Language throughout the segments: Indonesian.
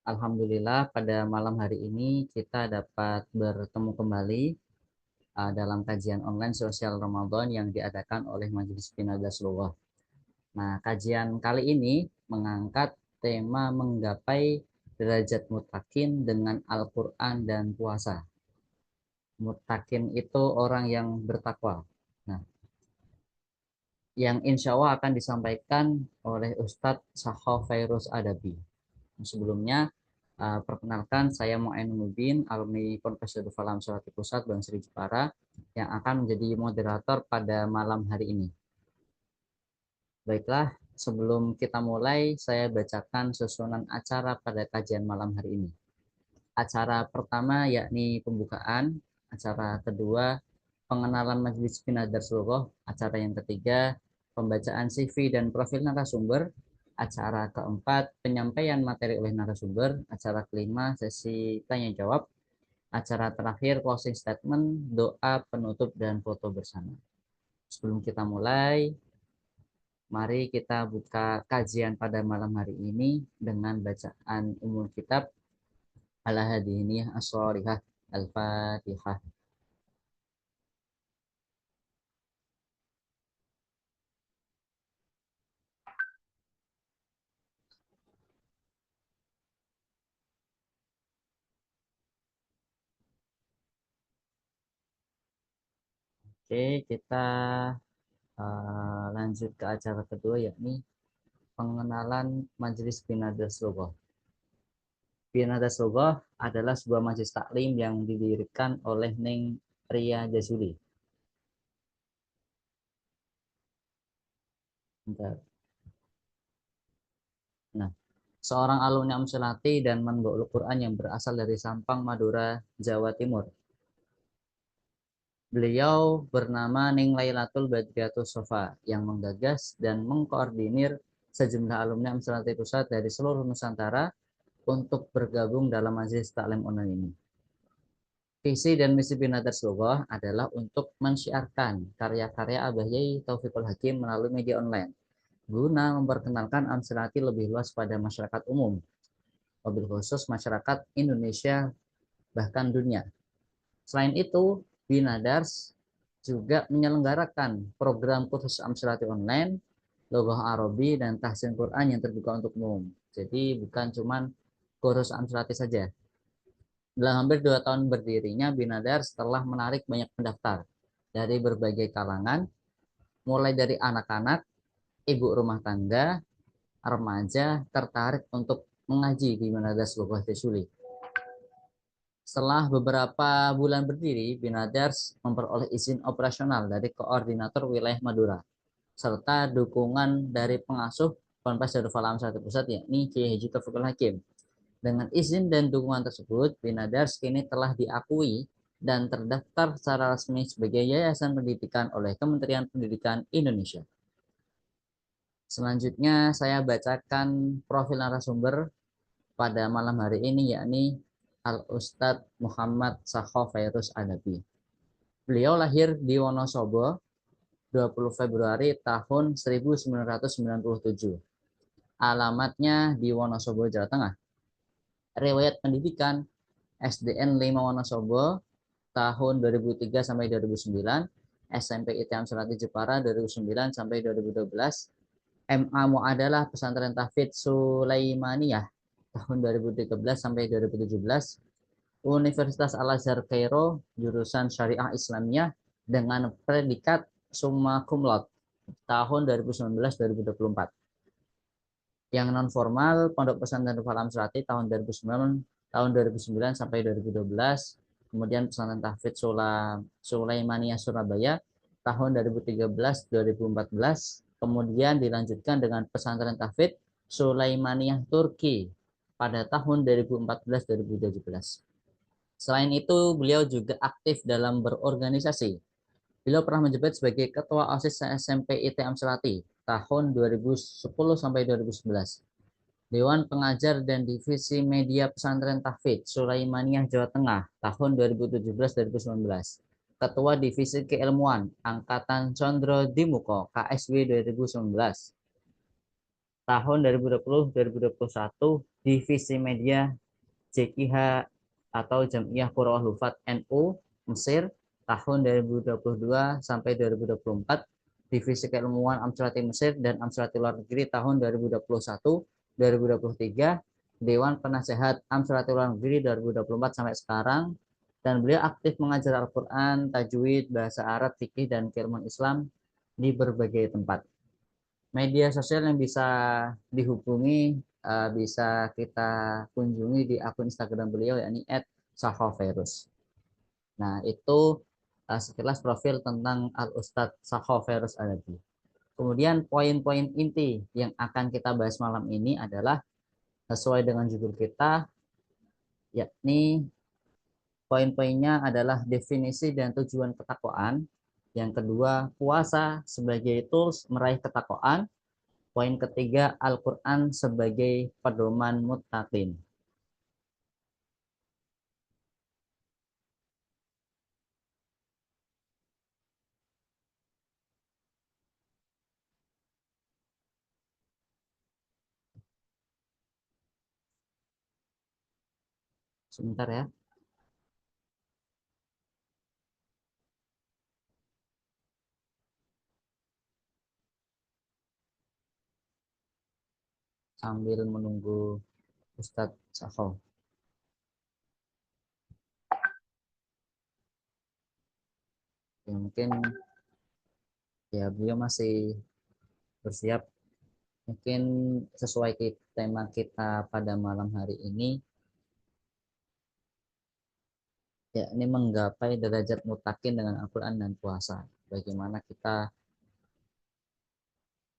Alhamdulillah pada malam hari ini kita dapat bertemu kembali dalam kajian online sosial Ramadan yang diadakan oleh Majelis Pinadah Seluruh. Nah, kajian kali ini mengangkat tema menggapai derajat mutakin dengan Al-Quran dan puasa. Mutakin itu orang yang bertakwa. Nah, yang insya Allah akan disampaikan oleh Ustadz Sakho Fairuz Adabi. Sebelumnya, perkenalkan saya Mu'ainuddin, alumni Ponpes Darul Falah Surati Pusat Bank Sri Jepara yang akan menjadi moderator pada malam hari ini. Baiklah, sebelum kita mulai, saya bacakan susunan acara pada kajian malam hari ini. Acara pertama yakni pembukaan, acara kedua pengenalan Majelis Pinadah Seluruh, acara yang ketiga pembacaan CV dan profil narasumber, acara keempat penyampaian materi oleh narasumber, acara kelima sesi tanya jawab, acara terakhir closing statement, doa penutup dan foto bersama. Sebelum kita mulai, mari kita buka kajian pada malam hari ini dengan bacaan umum kitab Al-Hadiniyah As-Shalihah Al-Fatihah. Oke, kita lanjut ke acara kedua yakni pengenalan Majelis Pinadah Seluruh. Pinadah Seluruh adalah sebuah majelis taklim yang didirikan oleh Neng Ria Jasuli. Nah, seorang alumni Amsalati dan Manbaul Quran yang berasal dari Sampang, Madura, Jawa Timur. Beliau bernama Ning Lailatul Badriatus Sofa yang menggagas dan mengkoordinir sejumlah alumni Amsalati Pusat dari seluruh Nusantara untuk bergabung dalam majelis taklim online ini. Visi dan misi Pinadah Seluruh adalah untuk mensyiarkan karya-karya Abah Yai Taufikul Hakim melalui media online guna memperkenalkan Amsalati lebih luas pada masyarakat umum, wabil khusus masyarakat Indonesia bahkan dunia. Selain itu, Binadars juga menyelenggarakan program kursus Amsalati online, Loghah Arabi dan Tahsin Quran yang terbuka untuk umum. Jadi bukan cuma kursus Amsalati saja. Dalam hampir 2 tahun berdirinya, Binadar setelah menarik banyak pendaftar dari berbagai kalangan, mulai dari anak-anak, ibu rumah tangga, remaja tertarik untuk mengaji di Binadar Seluruh Suli. Setelah beberapa bulan berdiri, Binadars memperoleh izin operasional dari Koordinator Wilayah Madura, serta dukungan dari pengasuh Ponpes Darul Falah Satu Pusat, yakni Kiai Haji Taufikul Hakim. Dengan izin dan dukungan tersebut, Binadars kini telah diakui dan terdaftar secara resmi sebagai Yayasan Pendidikan oleh Kementerian Pendidikan Indonesia. Selanjutnya saya bacakan profil narasumber pada malam hari ini, yakni Al-Ustadz Muhammad Sakho Fairuz Adabi. Beliau lahir di Wonosobo 20 Februari tahun 1997. Alamatnya di Wonosobo, Jawa Tengah. Riwayat pendidikan SDN 5 Wonosobo tahun 2003 sampai 2009, SMP ITM Surati Jepara 2009 sampai 2012, MA Muadalah Pesantren Tahfidz Sulaimaniyah tahun 2013 sampai 2017, Universitas Al-Azhar Kairo jurusan Syariah Islamiyah dengan predikat summa cum laude tahun 2019-2024. Yang non formal Pondok Pesantren Falam Surati tahun 2009 sampai 2012, kemudian Pesantren Tahfidz Sulaimaniyah Surabaya tahun 2013-2014, kemudian dilanjutkan dengan Pesantren Tahfidz Sulaimaniyah Turki pada tahun 2014-2017. Selain itu, beliau juga aktif dalam berorganisasi. Beliau pernah menjabat sebagai Ketua OSIS SMP ITM Selati tahun 2010 sampai 2011. Dewan Pengajar dan Divisi Media Pesantren Tahfidz Sulaimaniyah Jawa Tengah tahun 2017-2019. Ketua Divisi Keilmuan Angkatan Condro Dimuko KSW 2019. tahun 2020-2021 Divisi Media JKH atau Jamiah Qur'ah Hufat NU Mesir tahun 2022 sampai 2024, Divisi Keilmuan Amsalati Mesir dan Amsalati Luar Negeri tahun 2021-2023, Dewan Penasehat Amsalati Luar Negeri 2024 sampai sekarang, dan beliau aktif mengajar Al-Quran, tajwid, bahasa Arab, fikih, dan keilmuan Islam di berbagai tempat. Media sosial yang bisa dihubungi, bisa kita kunjungi di akun Instagram beliau, yakni @sakhovirus. Nah, itu sekilas profil tentang Al-Ustadz Sakhovirus Anabi. Kemudian poin-poin inti yang akan kita bahas malam ini adalah sesuai dengan judul kita, yakni poin-poinnya adalah definisi dan tujuan ketakwaan. Yang kedua, puasa sebagai tools meraih ketakwaan. Poin ketiga, Al-Quran sebagai pedoman muttaqin. Sebentar ya. Sambil menunggu Ustadz Sakho. Ya, mungkin ya beliau masih bersiap. Mungkin sesuai tema kita pada malam hari ini, yakni menggapai derajat mutakin dengan Al-Quran dan puasa. Bagaimana kita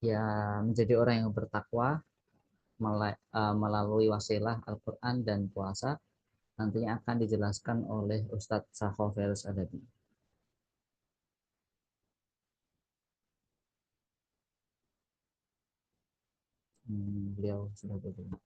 ya menjadi orang yang bertakwa melalui wasilah Al-Quran dan puasa, nantinya akan dijelaskan oleh Ustadz Sakho Ferus Adabi. Beliau sudah bergabung.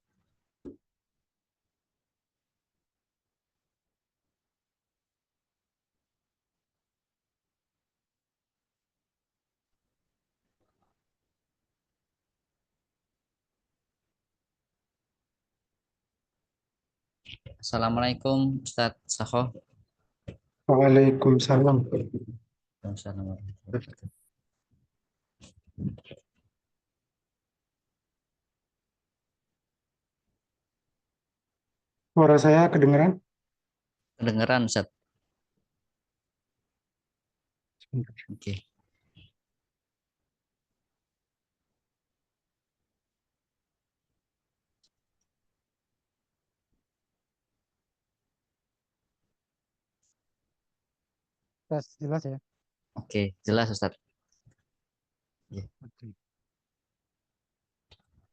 Assalamualaikum Ustadz Sakho. Waalaikumsalam. Suara saya kedengeran? Kedengeran Ustadz. Oke. Jelas ya? Oke, jelas Ustadz. Ya.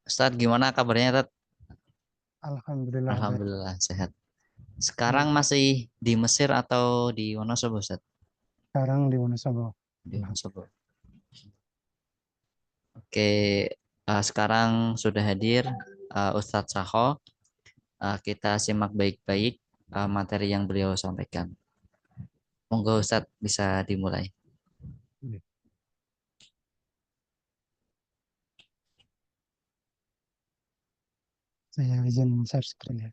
Ustadz, gimana kabarnya Ustadz? Alhamdulillah baik. Alhamdulillah sehat. Sekarang masih di Mesir atau di Wonosobo Ustadz? Sekarang di Wonosobo. Di Wonosobo. Oke, sekarang sudah hadir Ustadz Sakho. Kita simak baik-baik materi yang beliau sampaikan. Monggo Ustadz bisa dimulai. Saya izin share screen ya.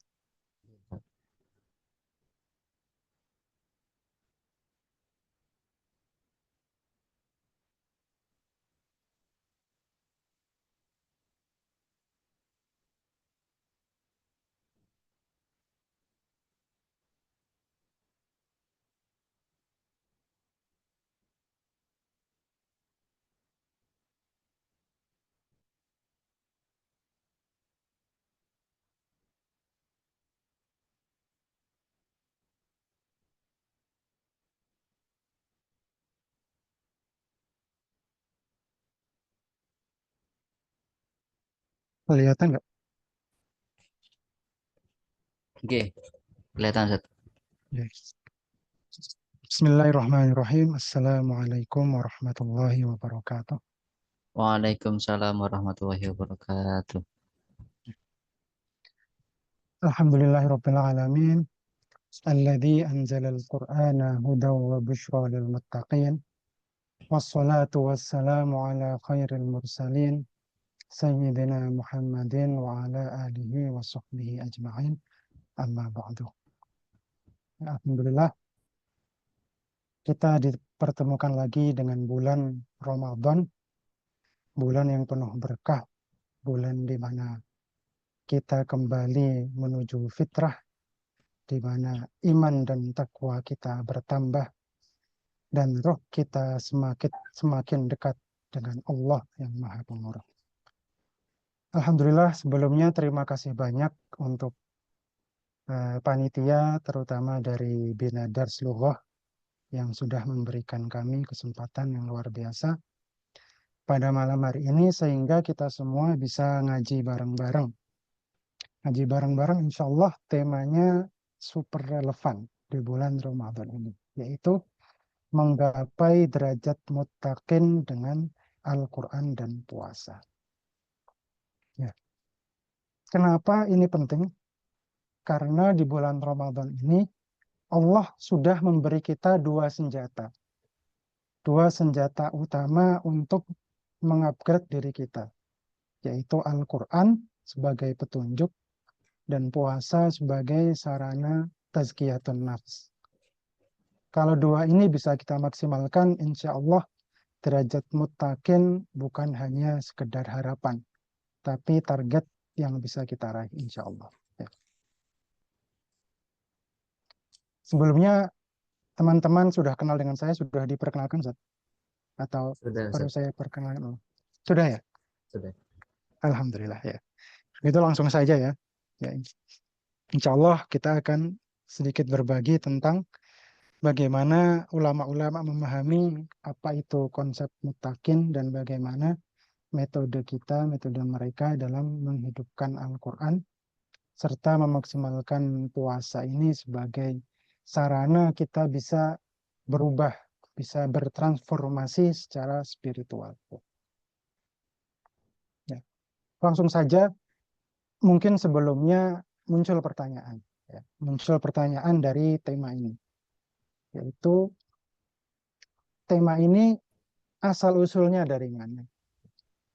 Kelihatan nggak? Oke, kelihatan Ustadz. Yes. Bismillahirrahmanirrahim. Assalamualaikum warahmatullahi wabarakatuh. Waalaikumsalam warahmatullahi wabarakatuh. Alhamdulillahirabbil alamin. Alladzi anzalal Qur'ana hudaw wa busyra lil muttaqin. Wassalatu wassalamu ala khairil mursalin Sayyidina Muhammadin wa ala alihi wa sahbihi ajma'in. Amma ba'du. Alhamdulillah, kita dipertemukan lagi dengan bulan Ramadan, bulan yang penuh berkah, bulan di mana kita kembali menuju fitrah, di mana iman dan takwa kita bertambah, dan roh kita semakin dekat dengan Allah yang Maha Pemurah. Alhamdulillah, sebelumnya terima kasih banyak untuk panitia, terutama dari Bina Dars Lughah, yang sudah memberikan kami kesempatan yang luar biasa pada malam hari ini, sehingga kita semua bisa ngaji bareng-bareng. Ngaji bareng-bareng, insya Allah temanya super relevan di bulan Ramadan ini, yaitu menggapai derajat muttaqin dengan Al-Quran dan puasa. Ya. Kenapa ini penting? Karena di bulan Ramadan ini Allah sudah memberi kita dua senjata utama untuk mengupgrade diri kita, yaitu Al-Quran sebagai petunjuk dan puasa sebagai sarana tazkiyatun nafs. Kalau dua ini bisa kita maksimalkan, insya Allah derajat muttaqin bukan hanya sekedar harapan, tapi target yang bisa kita raih, insya Allah. Ya. Sebelumnya, teman-teman sudah kenal dengan saya, sudah diperkenalkan, Zat? Atau Sudah, perlu Ustaz. saya perkenalkan? Sudah ya? Sudah. Alhamdulillah ya. Itu langsung saja ya. Ya, insya Allah kita akan sedikit berbagi tentang bagaimana ulama-ulama memahami apa itu konsep muttaqin dan bagaimana metode kita, metode mereka dalam menghidupkan Al-Quran serta memaksimalkan puasa ini sebagai sarana kita bisa berubah, bisa bertransformasi secara spiritual. Ya. Langsung saja, mungkin sebelumnya muncul pertanyaan. Ya. Muncul pertanyaan dari tema ini, yaitu tema ini asal-usulnya dari mana?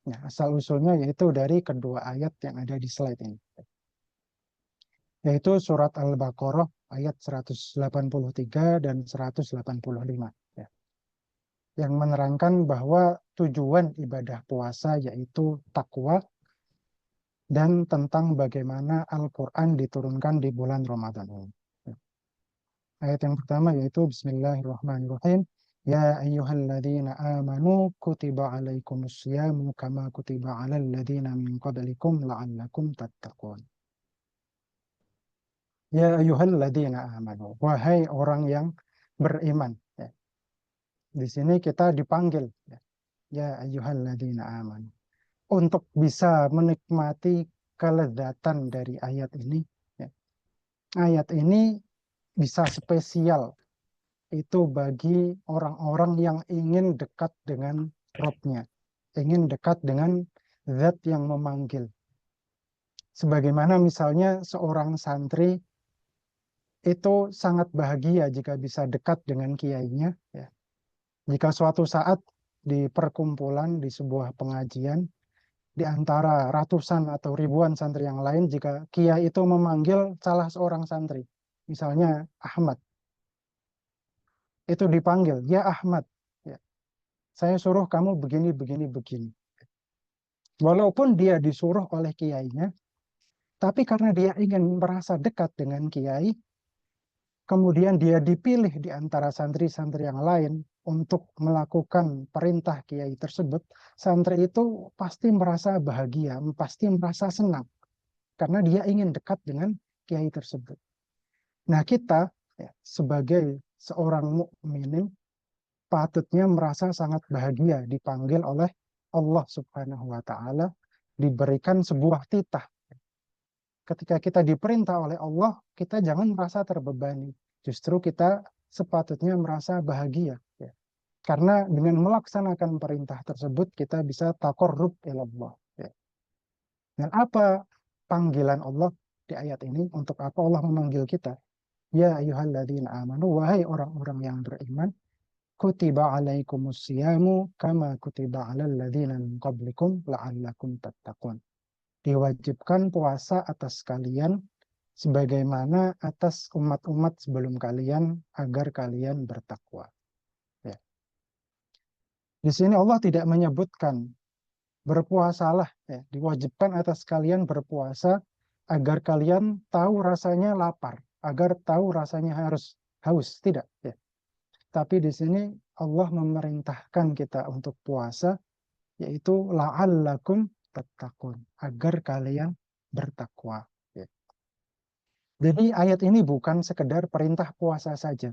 Nah, asal-usulnya yaitu dari kedua ayat yang ada di slide ini, yaitu surat Al-Baqarah ayat 183 dan 185. Ya, yang menerangkan bahwa tujuan ibadah puasa yaitu takwa dan tentang bagaimana Al-Quran diturunkan di bulan Ramadan ini. Ya. Ayat yang pertama yaitu Bismillahirrahmanirrahim. Ya ayyuhalladzina amanu kutiba alaikumusyamu kama kutiba alal ladzina min qablikum la'allakum tattaqun. Ya ayyuhalladzina amanu, wahai orang yang beriman. Ya. Di sini kita dipanggil, ya ayyuhalladzina amanu, untuk bisa menikmati kelezatan dari ayat ini. Ya. Ayat ini bisa spesial itu bagi orang-orang yang ingin dekat dengan Robnya, ingin dekat dengan zat yang memanggil. Sebagaimana misalnya seorang santri itu sangat bahagia jika bisa dekat dengan kiainya. Ya. Jika suatu saat di perkumpulan, di sebuah pengajian, di antara ratusan atau ribuan santri yang lain, jika kiai itu memanggil salah seorang santri, misalnya Ahmad, itu dipanggil, ya Ahmad, ya, saya suruh kamu begini, begini, begini. Walaupun dia disuruh oleh kiainya, tapi karena dia ingin merasa dekat dengan kiai, kemudian dia dipilih di antara santri-santri yang lain untuk melakukan perintah kiai tersebut, santri itu pasti merasa bahagia, pasti merasa senang, karena dia ingin dekat dengan kiai tersebut. Nah, kita ya, sebagai seorang mukmin patutnya merasa sangat bahagia dipanggil oleh Allah Subhanahu wa Ta'ala, diberikan sebuah titah. Ketika kita diperintah oleh Allah, kita jangan merasa terbebani. Justru kita sepatutnya merasa bahagia. Ya. Karena dengan melaksanakan perintah tersebut, kita bisa taqarrub ilallah. Ya. Dan apa panggilan Allah di ayat ini? Untuk apa Allah memanggil kita? Ya ayyuhalladzina amanu, wahai orang-orang yang beriman, kutiba alaikumus siyamu kama kutiba alal ladzina min qablikum la'allakum tattaqun. Diwajibkan puasa atas kalian sebagaimana atas umat-umat sebelum kalian agar kalian bertakwa. Ya. Di sini Allah tidak menyebutkan berpuasalah, ya, diwajibkan atas kalian berpuasa agar kalian tahu rasanya lapar, agar tahu rasanya harus haus, tidak. Ya. Tapi di sini Allah memerintahkan kita untuk puasa, yaitu la'allakum tattaqun, agar kalian bertakwa. Ya. Jadi ayat ini bukan sekedar perintah puasa saja,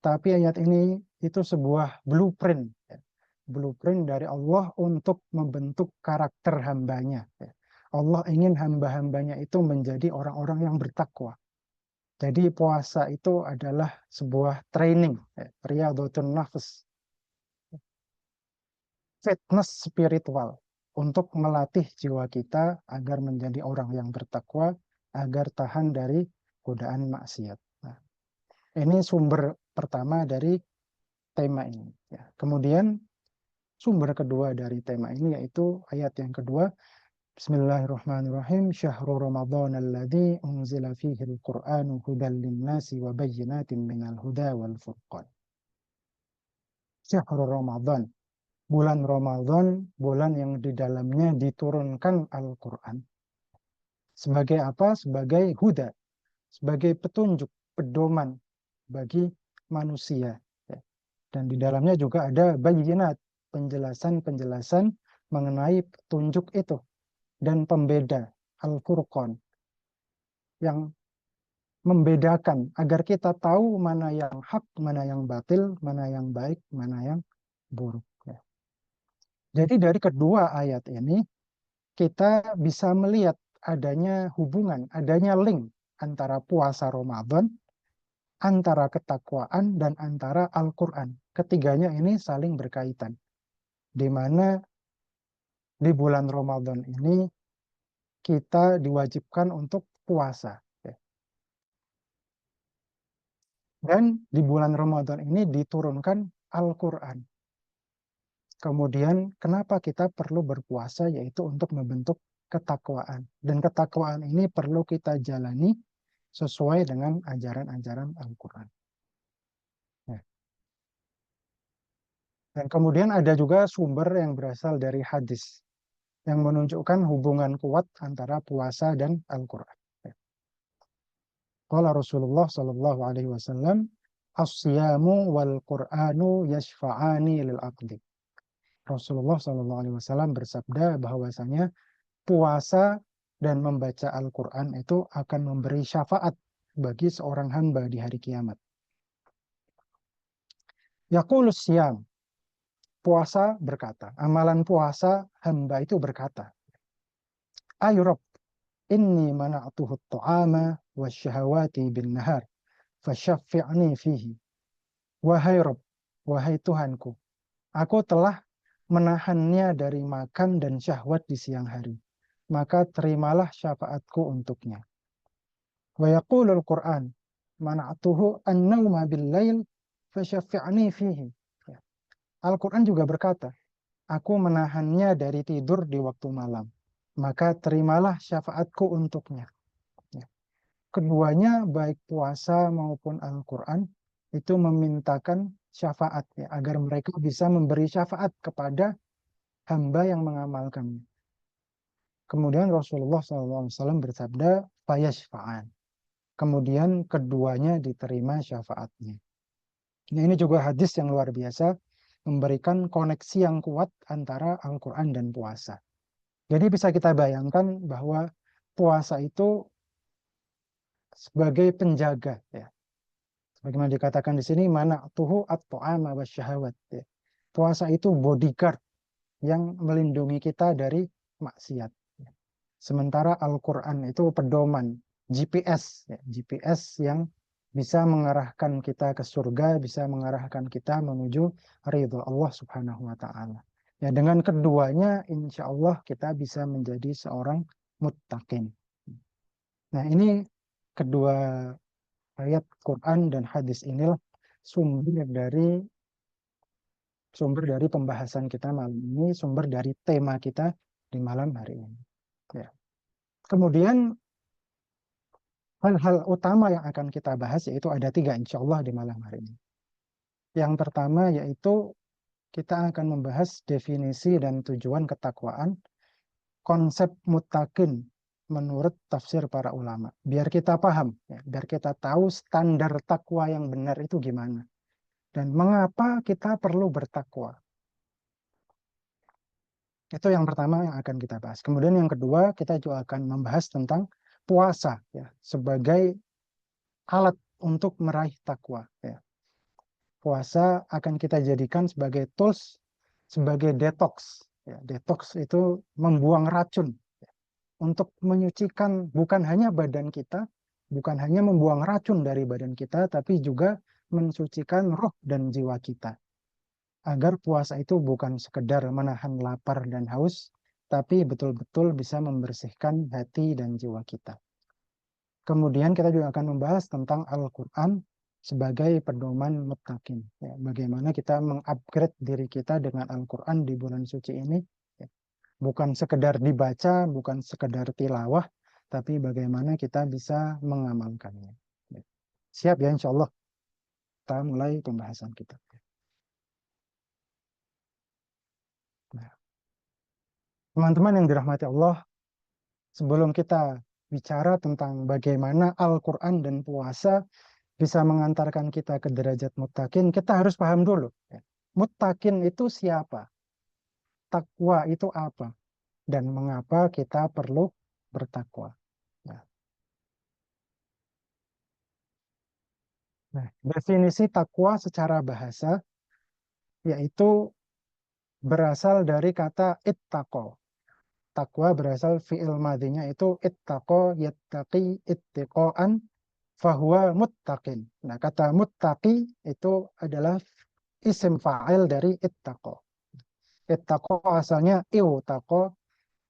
tapi ayat ini itu sebuah blueprint, ya. Blueprint dari Allah untuk membentuk karakter hambanya. Ya. Allah ingin hamba-hambanya itu menjadi orang-orang yang bertakwa. Jadi puasa itu adalah sebuah training, ya, riyadhatun nafs, fitness spiritual untuk melatih jiwa kita agar menjadi orang yang bertakwa, agar tahan dari godaan maksiat. Nah, ini sumber pertama dari tema ini. Ya. Kemudian sumber kedua dari tema ini yaitu ayat yang kedua. Bismillahirrahmanirrahim. Syahrul Ramadan alladzi unzila fihi al-Qur'anu hudan lin-nasi wa bayyinatin minal huda wal furqan. Syahrul Ramadan, bulan Ramadan, bulan yang di dalamnya diturunkan Al-Qur'an. Sebagai apa? Sebagai huda, sebagai petunjuk, pedoman bagi manusia. Ya. Dan di dalamnya juga ada bayyinat, penjelasan-penjelasan mengenai petunjuk itu. Dan pembeda, Al-Furqan, yang membedakan agar kita tahu mana yang hak, mana yang batil, mana yang baik, mana yang buruk. Ya. Jadi dari kedua ayat ini, kita bisa melihat adanya hubungan, adanya link antara puasa Ramadan, antara ketakwaan, dan antara Al-Quran. Ketiganya ini saling berkaitan. Di mana di bulan Ramadan ini kita diwajibkan untuk puasa. Ya. Dan di bulan Ramadan ini diturunkan Al-Quran. Kemudian kenapa kita perlu berpuasa, yaitu untuk membentuk ketakwaan. Dan ketakwaan ini perlu kita jalani sesuai dengan ajaran-ajaran Al-Quran. Ya. Dan kemudian ada juga sumber yang berasal dari hadis yang menunjukkan hubungan kuat antara puasa dan Al-Quran. Ya. Qala Rasulullah sallallahu alaihi wasallam, as-siyamu wal Qur'anu yashfa'ani lil abdi. Rasulullah sallallahu alaihi wasallam bersabda bahwasanya puasa dan membaca Al-Quran itu akan memberi syafaat bagi seorang hamba di hari kiamat. Yaqulus siyam, puasa berkata, amalan puasa hamba itu berkata, Ay Rabb, inni mana'tuhu at-ta'ama wasyahawati bin nahar, fasyaffi'ni fihi. Wahai Rabb, wahai Tuhanku, aku telah menahannya dari makan dan syahwat di siang hari, maka terimalah syafaatku untuknya. Wa yaqulul Qur'an, mana'tuhu an-nawma bil-lail, fasyaffi'ni fihi. Al-Quran juga berkata, aku menahannya dari tidur di waktu malam, maka terimalah syafaatku untuknya. Ya. Keduanya, baik puasa maupun Al-Quran, itu memintakan syafaat, ya, agar mereka bisa memberi syafaat kepada hamba yang mengamalkannya. Kemudian Rasulullah SAW bersabda, fayashfa'an. Kemudian keduanya diterima syafaatnya. Nah, ini juga hadis yang luar biasa, memberikan koneksi yang kuat antara Al-Quran dan puasa. Jadi bisa kita bayangkan bahwa puasa itu sebagai penjaga, ya. Bagaimana dikatakan di sini, mana'tuhu at-ta'ama wasyahawat. Ya. Puasa itu bodyguard yang melindungi kita dari maksiat. Ya. Sementara Al-Quran itu pedoman, GPS, ya. GPS yang bisa mengarahkan kita ke surga, bisa mengarahkan kita menuju ridho Allah Subhanahu wa Ta'ala. Ya, dengan keduanya, insya Allah kita bisa menjadi seorang muttaqin. Nah, ini kedua ayat Quran dan hadis inilah sumber dari sumber dari pembahasan kita malam ini, sumber dari tema kita di malam hari ini. Ya. Kemudian hal-hal utama yang akan kita bahas yaitu ada 3 insya Allah di malam hari ini. Yang pertama yaitu kita akan membahas definisi dan tujuan ketakwaan, konsep muttaqin menurut tafsir para ulama. Biar kita paham, ya, biar kita tahu standar takwa yang benar itu gimana. Dan mengapa kita perlu bertakwa. Itu yang pertama yang akan kita bahas. Kemudian yang kedua, kita juga akan membahas tentang puasa ya, sebagai alat untuk meraih takwa. Ya. Puasa akan kita jadikan sebagai tools, sebagai detox. Ya, detox itu membuang racun ya, untuk menyucikan bukan hanya badan kita, bukan hanya membuang racun dari badan kita, tapi juga mensucikan roh dan jiwa kita. Agar puasa itu bukan sekedar menahan lapar dan haus, tapi betul-betul bisa membersihkan hati dan jiwa kita. Kemudian kita juga akan membahas tentang Al-Quran sebagai pedoman muttaqin. Ya, bagaimana kita mengupgrade diri kita dengan Al-Quran di bulan suci ini. Ya. Bukan sekedar dibaca, bukan sekedar tilawah, tapi bagaimana kita bisa mengamalkannya. Ya. Siap ya insya Allah. Kita mulai pembahasan kita. Nah, teman-teman yang dirahmati Allah, sebelum kita bicara tentang bagaimana Al-Quran dan puasa bisa mengantarkan kita ke derajat muttaqin, kita harus paham dulu. Muttaqin itu siapa? Takwa itu apa? Dan mengapa kita perlu bertakwa? Nah, definisi takwa secara bahasa yaitu berasal dari kata ittaqo. Takwa berasal fi'il madinya itu ittaqo yattaqi ittiqoan fahuwa muttaqin. Nah, kata muttaqi itu adalah isim fa'il dari ittaqo. Ittaqo asalnya iwtaqo,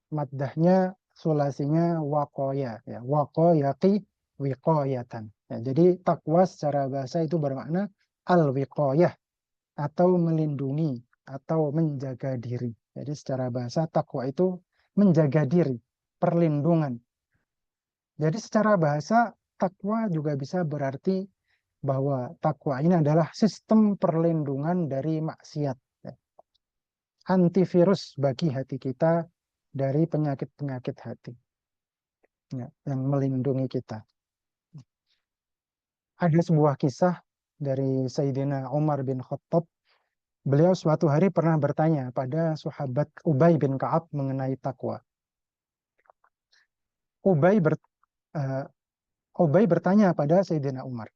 maddahnya sulasinya waqoya. Ya, waqoyaqi wiqoyatan. Ya, jadi takwa secara bahasa itu bermakna al-wiqoyah atau melindungi atau menjaga diri. Jadi secara bahasa takwa itu menjaga diri, perlindungan. Jadi secara bahasa takwa juga bisa berarti bahwa takwa ini adalah sistem perlindungan dari maksiat. Antivirus bagi hati kita dari penyakit-penyakit hati ya, yang melindungi kita. Ada sebuah kisah dari Sayyidina Umar bin Khattab. Beliau suatu hari pernah bertanya pada sahabat Ubay bin Ka'ab mengenai takwa. Ubay, ber, uh, Ubay bertanya pada Sayyidina Umar,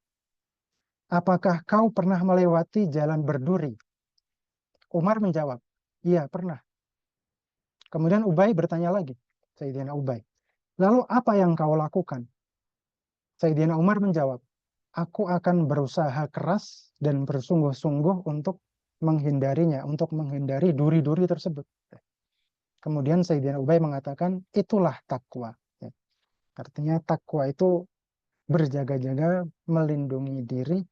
apakah kau pernah melewati jalan berduri? Umar menjawab, iya pernah. Kemudian Ubay bertanya lagi, Sayyidina Ubay, lalu apa yang kau lakukan? Sayyidina Umar menjawab, aku akan berusaha keras dan bersungguh-sungguh untuk menghindarinya, untuk menghindari duri-duri tersebut. Kemudian Sayyidina Ubay mengatakan, itulah takwa. Artinya takwa itu berjaga-jaga melindungi diri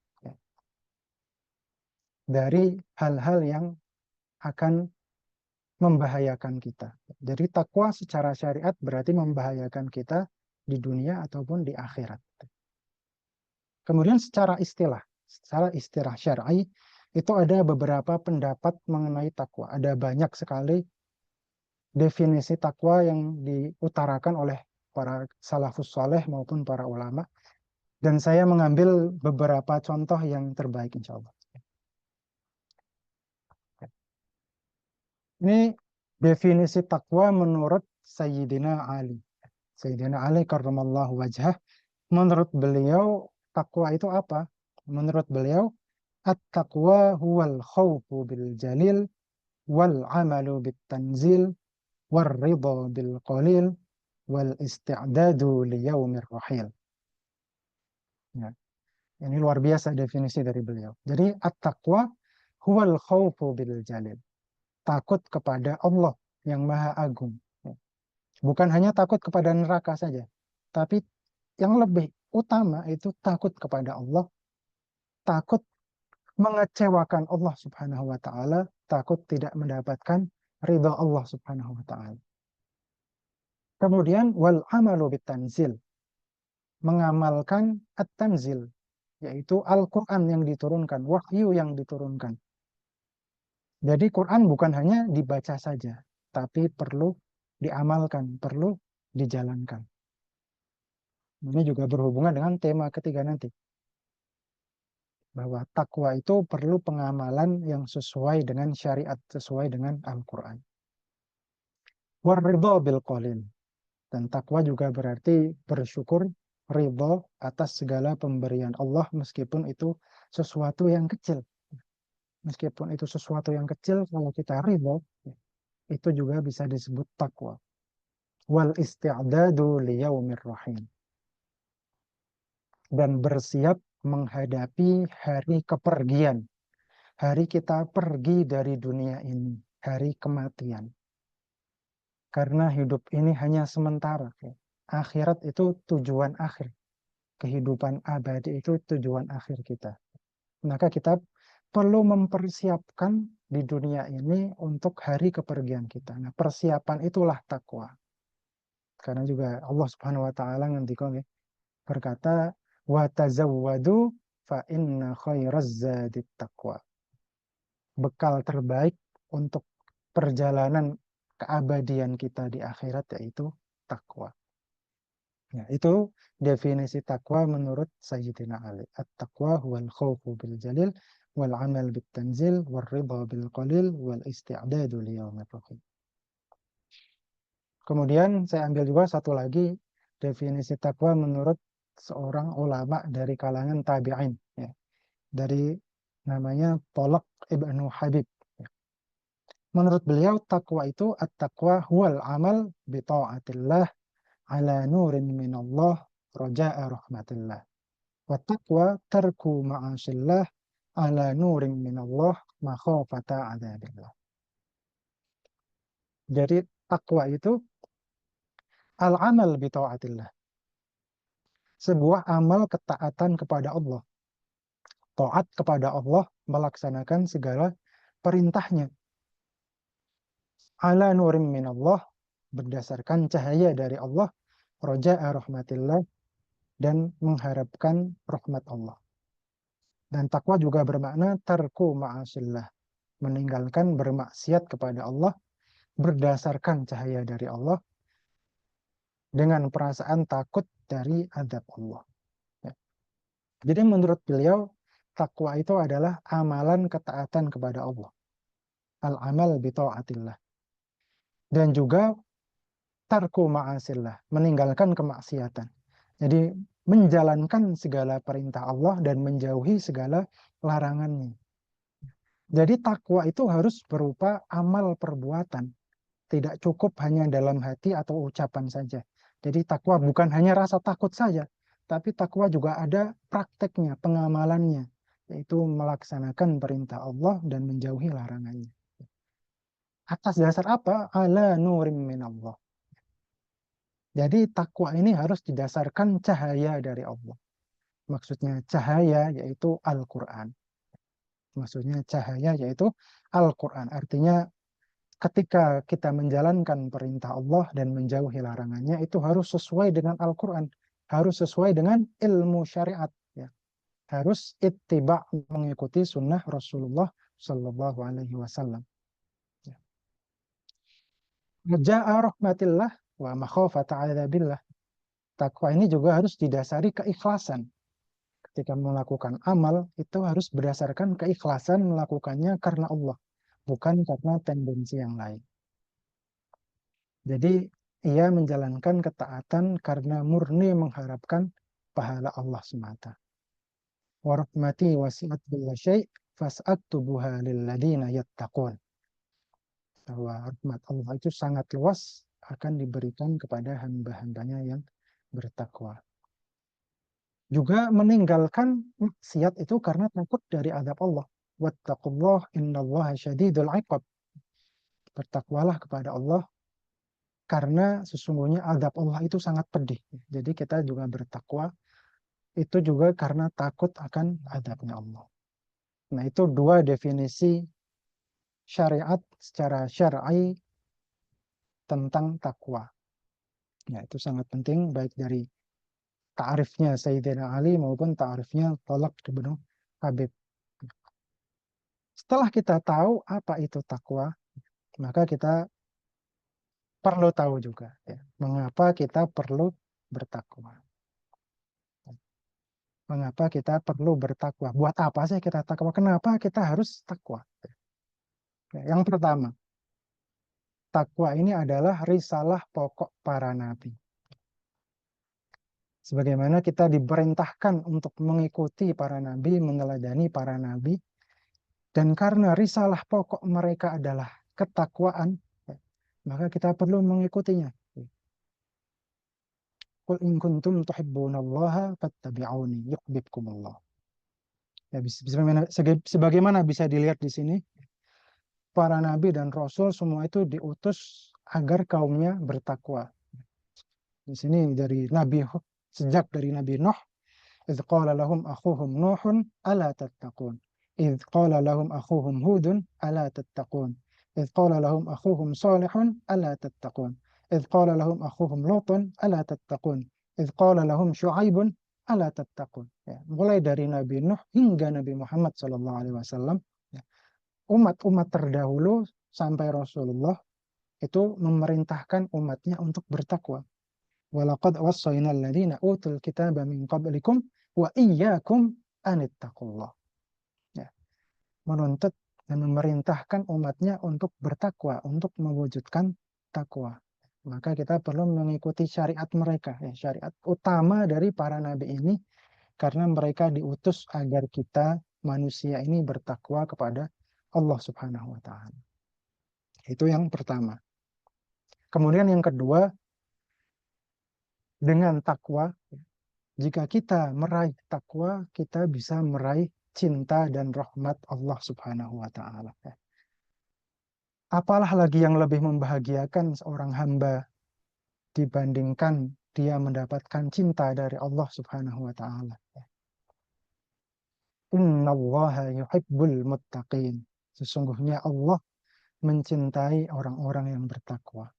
dari hal-hal yang akan membahayakan kita. Jadi takwa secara syariat berarti membahayakan kita di dunia ataupun di akhirat. Kemudian secara istilah syar'i itu ada beberapa pendapat mengenai takwa. Ada banyak sekali definisi takwa yang diutarakan oleh para salafus saleh maupun para ulama. Dan saya mengambil beberapa contoh yang terbaik insya Allah. Ini definisi takwa menurut Sayyidina Ali. Sayyidina Ali karramallahu wajhah. Menurut beliau, takwa itu apa? Menurut beliau, at-taqwa huwal khawfu bil jalil wal amalu bit tanzil wal ridha bil qalil wal isti'dadu li yaumir rahil. Ya. Ini luar biasa definisi dari beliau. Jadi at-taqwa huwal khawfu bil jalil. Takut kepada Allah yang Maha Agung. Bukan hanya takut kepada neraka saja, tapi yang lebih utama itu takut kepada Allah, takut mengecewakan Allah Subhanahu wa taala takut tidak mendapatkan ridha Allah Subhanahu wa taala. Kemudian wal amalu bitanzil, mengamalkan at-tanzil, yaitu Al-Qur'an yang diturunkan, wahyu yang diturunkan. Jadi Quran bukan hanya dibaca saja, tapi perlu diamalkan, perlu dijalankan. Ini juga berhubungan dengan tema ketiga nanti, bahwa takwa itu perlu pengamalan yang sesuai dengan syariat, sesuai dengan Al-Quran. Waridho bil qalil. Dan takwa juga berarti bersyukur, ridho atas segala pemberian Allah meskipun itu sesuatu yang kecil. Meskipun itu sesuatu yang kecil, kalau kita ridho, itu juga bisa disebut takwa. Wal isti'dadu liyaumir rahim. Dan bersiap menghadapi hari kepergian. Hari kita pergi dari dunia ini, hari kematian. Karena hidup ini hanya sementara. Akhirat itu tujuan akhir. Kehidupan abadi itu tujuan akhir kita. Maka kita perlu mempersiapkan di dunia ini untuk hari kepergian kita. Nah, persiapan itulah takwa. Karena juga Allah Subhanahu wa taala ngendika berkata, wa tazawwadu fa inna khairaz zadit taqwa. Bekal terbaik untuk perjalanan keabadian kita di akhirat yaitu takwa. Ya, itu definisi takwa menurut Sayyidina Ali. At-taqwa huwal khawfu bil jalil wal amal bit tanzil wal ridha bil qalil wal isti'dadu liyaumir rahim. Kemudian saya ambil juga satu lagi definisi takwa menurut seorang ulama dari kalangan tabi'in, ya. Dari namanya Tolak Ibnu Habib. Menurut beliau takwa itu at-taqwa huwal amal bi ta'atillah ala nurin minallah raja'a rahmatillah. Wa taqwa tarku ma'asillah ala nurin minallah makhafata adzabillah. Jadi takwa itu al-amal bi ta'atillah. Sebuah amal ketaatan kepada Allah. Taat kepada Allah melaksanakan segala perintahnya. Ala nurim minallah, berdasarkan cahaya dari Allah, roja'a rahmatillah, dan mengharapkan rahmat Allah. Dan takwa juga bermakna tarku ma'asillah, meninggalkan bermaksiat kepada Allah berdasarkan cahaya dari Allah dengan perasaan takut dari azab Allah. Ya. Jadi menurut beliau takwa itu adalah amalan ketaatan kepada Allah. Al-amal bi ta'atillah. Dan juga tarku ma'asillah, meninggalkan kemaksiatan. Jadi menjalankan segala perintah Allah dan menjauhi segala larangannya. Jadi takwa itu harus berupa amal perbuatan. Tidak cukup hanya dalam hati atau ucapan saja. Jadi takwa bukan hanya rasa takut saja, tapi takwa juga ada prakteknya, pengamalannya, yaitu melaksanakan perintah Allah dan menjauhi larangannya. Atas dasar apa? Ala nurim minallah. Jadi takwa ini harus didasarkan cahaya dari Allah. Maksudnya cahaya yaitu Al-Quran. Maksudnya cahaya yaitu Al-Quran. Artinya ketika kita menjalankan perintah Allah dan menjauhi larangannya, itu harus sesuai dengan Al-Quran. Harus sesuai dengan ilmu syariat. Ya. Harus ittiba, mengikuti sunnah Rasulullah Sallallahu Alaihi Wasallam. Ja'a rahmatillah wa makhafata adzabillah. Takwa ini juga harus didasari keikhlasan. Ketika melakukan amal, itu harus berdasarkan keikhlasan melakukannya karena Allah, bukan karena tendensi yang lain. Jadi, ia menjalankan ketaatan karena murni mengharapkan pahala Allah semata. Wa rahmati wasi'at kulla syai' fas'aktubuha lilladina yattaqun. Bahwa rahmat Allah itu sangat luas, akan diberikan kepada hamba-hambanya yang bertakwa. Juga meninggalkan maksiat itu karena takut dari azab Allah. Wattaqullah innallaha syadidul 'iqab. Bertakwalah kepada Allah karena sesungguhnya azab Allah itu sangat pedih. Jadi kita juga bertakwa itu juga karena takut akan azabnya Allah. Nah, itu dua definisi syariat secara syar'i tentang takwa. Ya, itu sangat penting baik dari ta'rifnya Sayyidina Ali maupun ta'rifnya Thalaq bin Habib. Setelah kita tahu apa itu takwa, maka kita perlu tahu juga ya, mengapa kita perlu bertakwa. Mengapa kita perlu bertakwa? Buat apa sih kita takwa? Kenapa kita harus takwa? Ya, yang pertama, takwa ini adalah risalah pokok para nabi. Sebagaimana kita diperintahkan untuk mengikuti para nabi, meneladani para nabi, dan karena risalah pokok mereka adalah ketakwaan, maka kita perlu mengikutinya. Qul in kuntum tuhibbunallaha fattabi'uni yuhibbukumullah. Ya, sebagaimana bisa dilihat di sini, para nabi dan rasul semua itu diutus agar kaumnya bertakwa. Di sini sejak dari Nabi Nuh, idz qala lahum akhuhum Nuhun ala tattaqun. Idz qala lahum akhuhum Hudun ala tattaqun. Idz qala lahum akhuhum Salihun ala tattaqun. Idz qala lahum akhuhum Lutun ala tattaqun. Idz qala lahum Syu'aibun ala tattaqun. Ya, mulai dari Nabi Nuh hingga Nabi Muhammad SAW, ya, umat-umat terdahulu sampai Rasulullah itu memerintahkan umatnya untuk bertakwa. Walaqad wassayna alladziina utul kitaba min qablikum wa iyyakum anittaqullah. Ya, menuntut dan memerintahkan umatnya untuk bertakwa, untuk mewujudkan takwa. Maka kita perlu mengikuti syariat mereka, ya, syariat utama dari para nabi ini, karena mereka diutus agar kita manusia ini bertakwa kepada Allah Subhanahu wa taala. Itu yang pertama. Kemudian yang kedua, dengan takwa, jika kita meraih takwa, kita bisa meraih cinta dan rahmat Allah Subhanahu wa taala. Apalah lagi yang lebih membahagiakan seorang hamba dibandingkan dia mendapatkan cinta dari Allah Subhanahu wa taala. Innallaha yuhibbul muttaqin. Sesungguhnya Allah mencintai orang-orang yang bertakwa.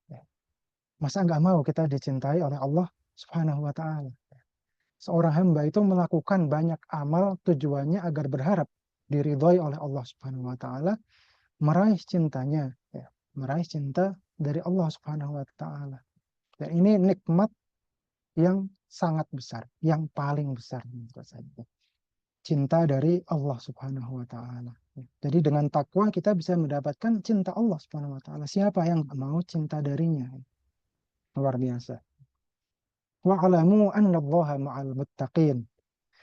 Masa nggak mau kita dicintai oleh Allah Subhanahu wa taala? Seorang hamba itu melakukan banyak amal tujuannya agar berharap diridhoi oleh Allah Subhanahu wa taala, meraih cintanya, ya, meraih cinta dari Allah Subhanahu wa taala. Dan ini nikmat yang sangat besar, yang paling besar menurut saya. Cinta dari Allah Subhanahu wa taala. Jadi dengan takwa kita bisa mendapatkan cinta Allah Subhanahu wa taala. Siapa yang mau cinta darinya? Luar biasa. Wa'alamu annallaha ma'al muttaqin.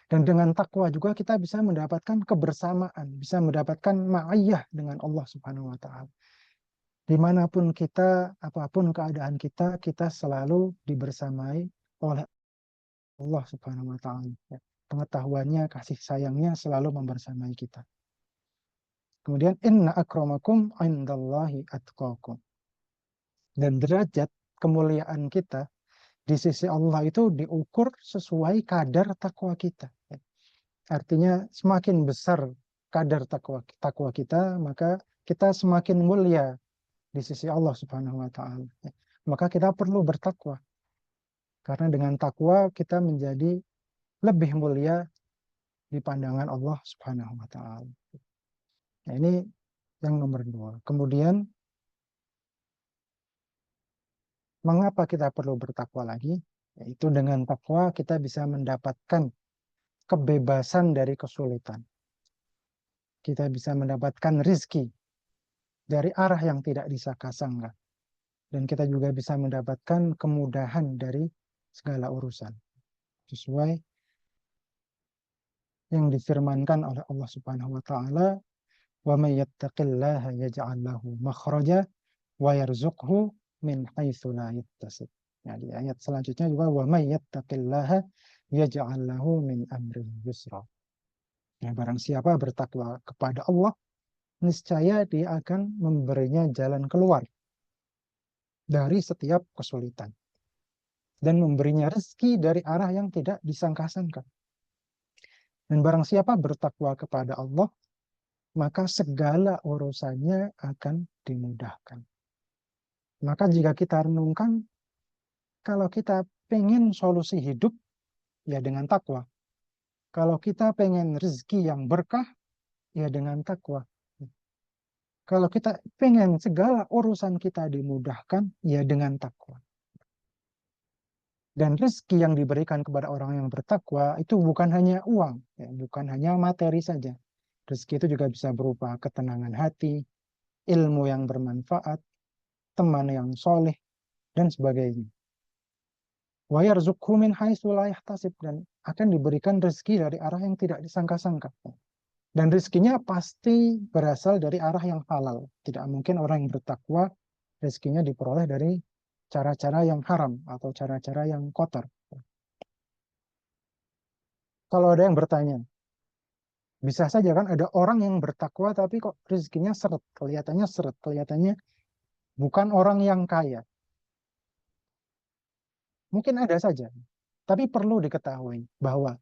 Dan dengan takwa juga kita bisa mendapatkan kebersamaan, bisa mendapatkan ma'iyah dengan Allah Subhanahu wa taala. Dimanapun kita, apapun keadaan kita, kita selalu dibersamai oleh Allah Subhanahu wa taala. Pengetahuannya, kasih sayangnya selalu membersamai kita. Kemudian inna akramakum indallahi atqakum. Dan derajat kemuliaan kita di sisi Allah itu diukur sesuai kadar takwa kita. Artinya semakin besar kadar takwa kita, maka kita semakin mulia di sisi Allah Subhanahu wa taala. Maka kita perlu bertakwa. Karena dengan takwa kita menjadi lebih mulia di pandangan Allah Subhanahu wa taala. Nah, ini yang nomor 2. Kemudian mengapa kita perlu bertakwa lagi? Yaitu dengan takwa kita bisa mendapatkan kebebasan dari kesulitan. Kita bisa mendapatkan rizki dari arah yang tidak disangka-sangka. Dan kita juga bisa mendapatkan kemudahan dari segala urusan. Sesuai yang difirmankan oleh Allah Subhanahu wa taala, "Wa may yattaqillaha yaj'al lahu makhraja wa yarzuqhu min haitsu la yahtasib." Ya, di ayat selanjutnya juga wa may yattaqillaha yaj'al lahu min amrihi yusra. Ya, barang siapa bertakwa kepada Allah, niscaya dia akan memberinya jalan keluar dari setiap kesulitan dan memberinya rezeki dari arah yang tidak disangka-sangka. Dan barang siapa bertakwa kepada Allah, maka segala urusannya akan dimudahkan. Maka jika kita renungkan, kalau kita pengen solusi hidup, ya dengan takwa. Kalau kita pengen rezeki yang berkah, ya dengan takwa. Kalau kita pengen segala urusan kita dimudahkan, ya dengan takwa. Dan rezeki yang diberikan kepada orang yang bertakwa itu bukan hanya uang, ya, bukan hanya materi saja. Rezeki itu juga bisa berupa ketenangan hati, ilmu yang bermanfaat, teman yang soleh, dan sebagainya. Wa yarzuqhu min haitsu la yahtasib, dan akan diberikan rezeki dari arah yang tidak disangka-sangka. Dan rezekinya pasti berasal dari arah yang halal. Tidak mungkin orang yang bertakwa rezekinya diperoleh dari cara-cara yang haram atau cara-cara yang kotor. Kalau ada yang bertanya, bisa saja kan ada orang yang bertakwa tapi kok rezekinya seret, kelihatannya bukan orang yang kaya. Mungkin ada saja, tapi perlu diketahui bahwa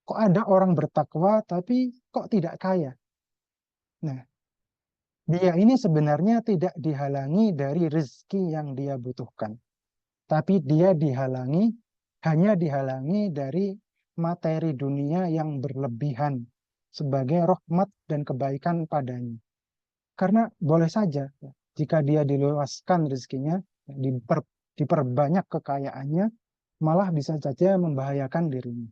kok ada orang bertakwa tapi kok tidak kaya. Nah, dia ini sebenarnya tidak dihalangi dari rezeki yang dia butuhkan. Tapi dia hanya dihalangi dari materi dunia yang berlebihan sebagai rahmat dan kebaikan padanya. Karena boleh saja, jika dia diluaskan rezekinya, diperbanyak kekayaannya, malah bisa saja membahayakan dirinya.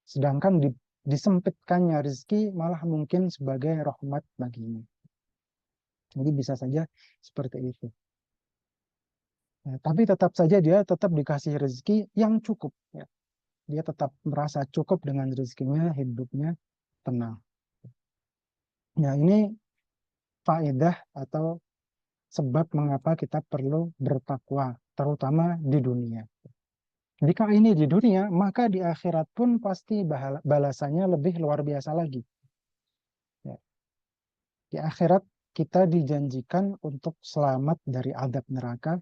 Sedangkan disempitkannya rezeki malah mungkin sebagai rahmat baginya. Jadi bisa saja seperti itu. Nah, tapi tetap saja dia tetap dikasih rezeki yang cukup. Ya. Dia tetap merasa cukup dengan rezekinya, hidupnya tenang. Nah, ini faedah atau sebab mengapa kita perlu bertakwa, terutama di dunia. Jika ini di dunia, maka di akhirat pun pasti balasannya lebih luar biasa lagi. Ya. Di akhirat kita dijanjikan untuk selamat dari azab neraka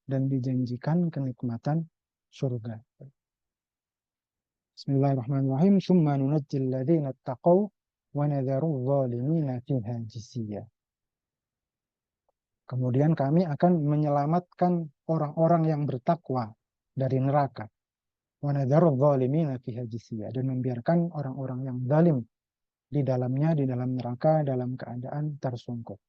dan dijanjikan kenikmatan surga. Bismillahirrahmanirrahim. Tsumma nunajjil ladzina taqaw wa nadharul zalimina fiha jisiyya. Kemudian kami akan menyelamatkan orang-orang yang bertakwa dari neraka. Wa nadharul zalimina fiha jisiyya, dan membiarkan orang-orang yang zalim di dalamnya, di dalam neraka, dalam keadaan tersungkur.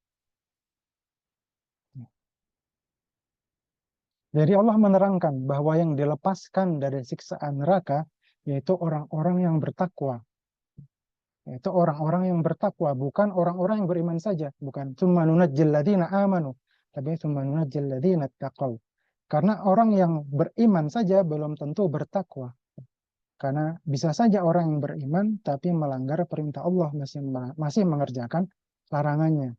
Jadi Allah menerangkan bahwa yang dilepaskan dari siksaan neraka yaitu orang-orang yang bertakwa. Yaitu orang-orang yang bertakwa, bukan orang-orang yang beriman saja, bukan tsumma nunajjil ladzina amanu, tapi tsumma nunajjil ladzina taqaw. Karena orang yang beriman saja belum tentu bertakwa. Karena bisa saja orang yang beriman tapi melanggar perintah Allah, masih mengerjakan larangannya.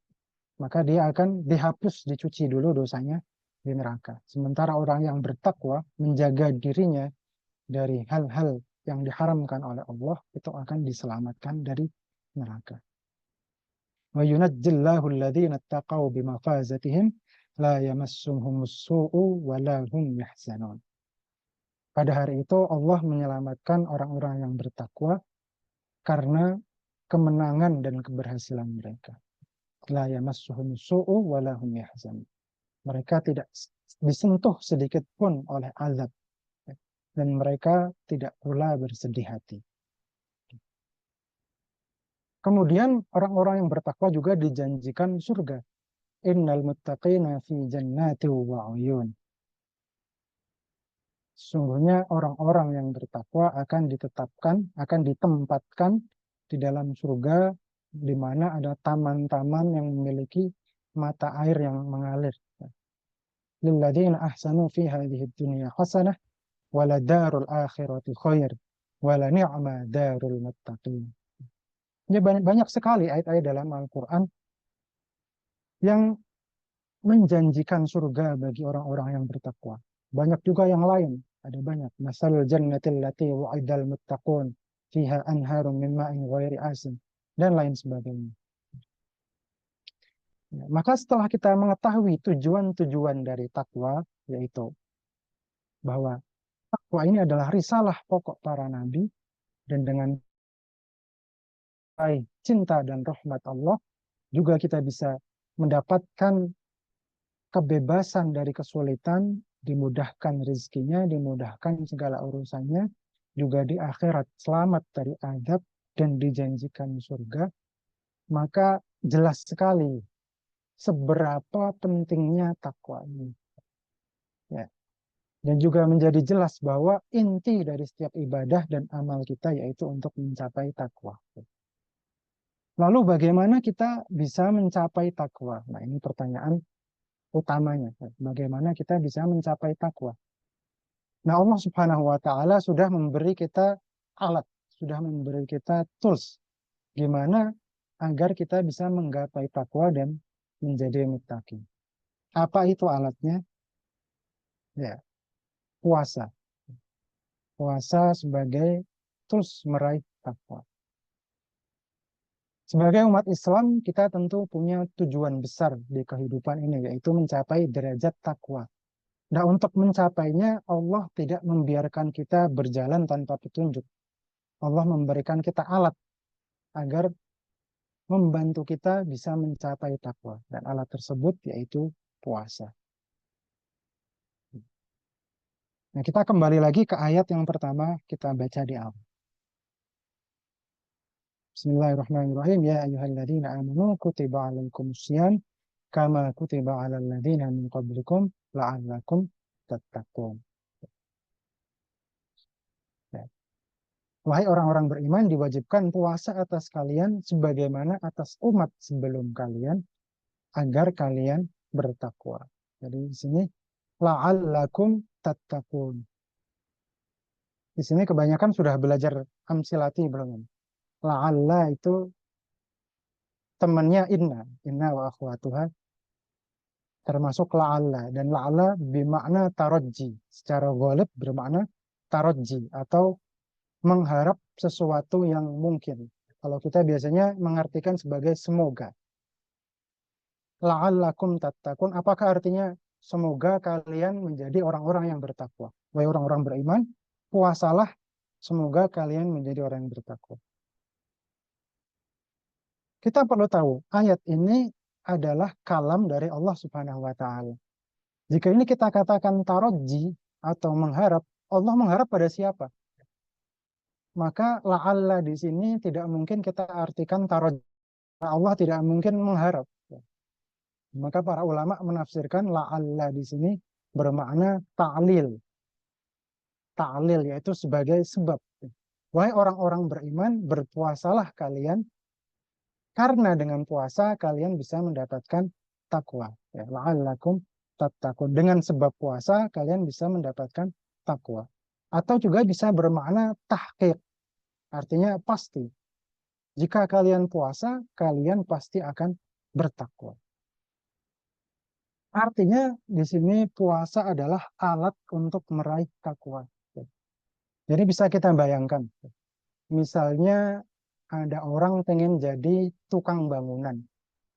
Maka dia akan dihapus, dicuci dulu dosanya di neraka. Sementara orang yang bertakwa menjaga dirinya dari hal-hal yang diharamkan oleh Allah itu akan diselamatkan dari neraka. Wa yunajjillahu alladhina taqaw bimafazatihim la yamassuhumus su'u wa la hum yahzanun. Pada hari itu Allah menyelamatkan orang-orang yang bertakwa karena kemenangan dan keberhasilan mereka. La yamassuhumus su'u wa la hum yahzanun. Mereka tidak disentuh sedikit pun oleh azab dan mereka tidak pula bersedih hati. Kemudian orang-orang yang bertakwa juga dijanjikan surga. Innal muttaqina fi jannati wa uyun. Sesungguhnya orang-orang yang bertakwa akan ditempatkan di dalam surga di mana ada taman-taman yang memiliki mata air yang mengalir. Lilladzina ahsanu fi hadhihi dunya hasanah wa la darul akhirati khair wa la ni'ma darul muttaqin. Ya, banyak sekali ayat-ayat dalam Al-Quran yang menjanjikan surga bagi orang-orang yang bertakwa. Banyak juga yang lain, ada banyak. Masalul jannatil lati wa'idal muttaqun fiha anharum min ma'in ghairi asin, dan lain sebagainya. Ya, maka setelah kita mengetahui tujuan-tujuan dari takwa, yaitu bahwa takwa ini adalah risalah pokok para nabi, dan dengan cinta dan rahmat Allah, juga kita bisa mendapatkan kebebasan dari kesulitan, dimudahkan rezekinya, dimudahkan segala urusannya, juga di akhirat selamat dari azab dan dijanjikan surga, maka jelas sekali seberapa pentingnya takwa ini. Ya. Dan juga menjadi jelas bahwa inti dari setiap ibadah dan amal kita yaitu untuk mencapai takwa. Lalu bagaimana kita bisa mencapai takwa? Nah, ini pertanyaan utamanya. Bagaimana kita bisa mencapai takwa? Nah, Allah Subhanahu wa taala sudah memberi kita alat, sudah memberi kita tools gimana agar kita bisa menggapai takwa dan menjadi muttaqin. Apa itu alatnya? Ya, puasa. Puasa sebagai tools meraih takwa. Sebagai umat Islam, kita tentu punya tujuan besar di kehidupan ini, yaitu mencapai derajat takwa. Nah, untuk mencapainya, Allah tidak membiarkan kita berjalan tanpa petunjuk. Allah memberikan kita alat agar membantu kita bisa mencapai takwa. Dan alat tersebut yaitu puasa. Nah, kita kembali lagi ke ayat yang pertama kita baca di awal. Bismillahirrahmanirrahim. Ya ayyuhalladzina amanu kutiba alaikumusiyam kama kutiba alal ladzina min qablikum la'allakum tattaqun. Ya. Wahai orang-orang beriman, diwajibkan puasa atas kalian sebagaimana atas umat sebelum kalian agar kalian bertakwa. Jadi di sini la'allakum tattaqun. Di sini kebanyakan sudah belajar amsilati belum? La'alla itu temannya inna wa akhwatuha termasuk la'alla, dan la'alla bermakna tarojji, secara ghalib bermakna tarojji atau mengharap sesuatu yang mungkin. Kalau kita biasanya mengartikan sebagai semoga. La'allakum tattaqun, apakah artinya semoga kalian menjadi orang-orang yang bertakwa. Wahai orang-orang beriman, puasalah semoga kalian menjadi orang yang bertakwa. Kita perlu tahu, ayat ini adalah kalam dari Allah Subhanahu wa taala. Jika ini kita katakan taroji atau mengharap, Allah mengharap pada siapa? Maka la'alla di sini tidak mungkin kita artikan taroji. Allah tidak mungkin mengharap. Maka para ulama menafsirkan la'alla di sini bermakna ta'lil. Ta'lil yaitu sebagai sebab. Wahai orang-orang beriman, berpuasalah kalian karena dengan puasa kalian bisa mendapatkan takwa. Ya, la'allakum tattaqun. Dengan sebab puasa kalian bisa mendapatkan takwa. Atau juga bisa bermakna tahqiq. Artinya pasti. Jika kalian puasa, kalian pasti akan bertakwa. Artinya di sini puasa adalah alat untuk meraih takwa. Jadi bisa kita bayangkan. Misalnya ada orang pengen jadi tukang bangunan.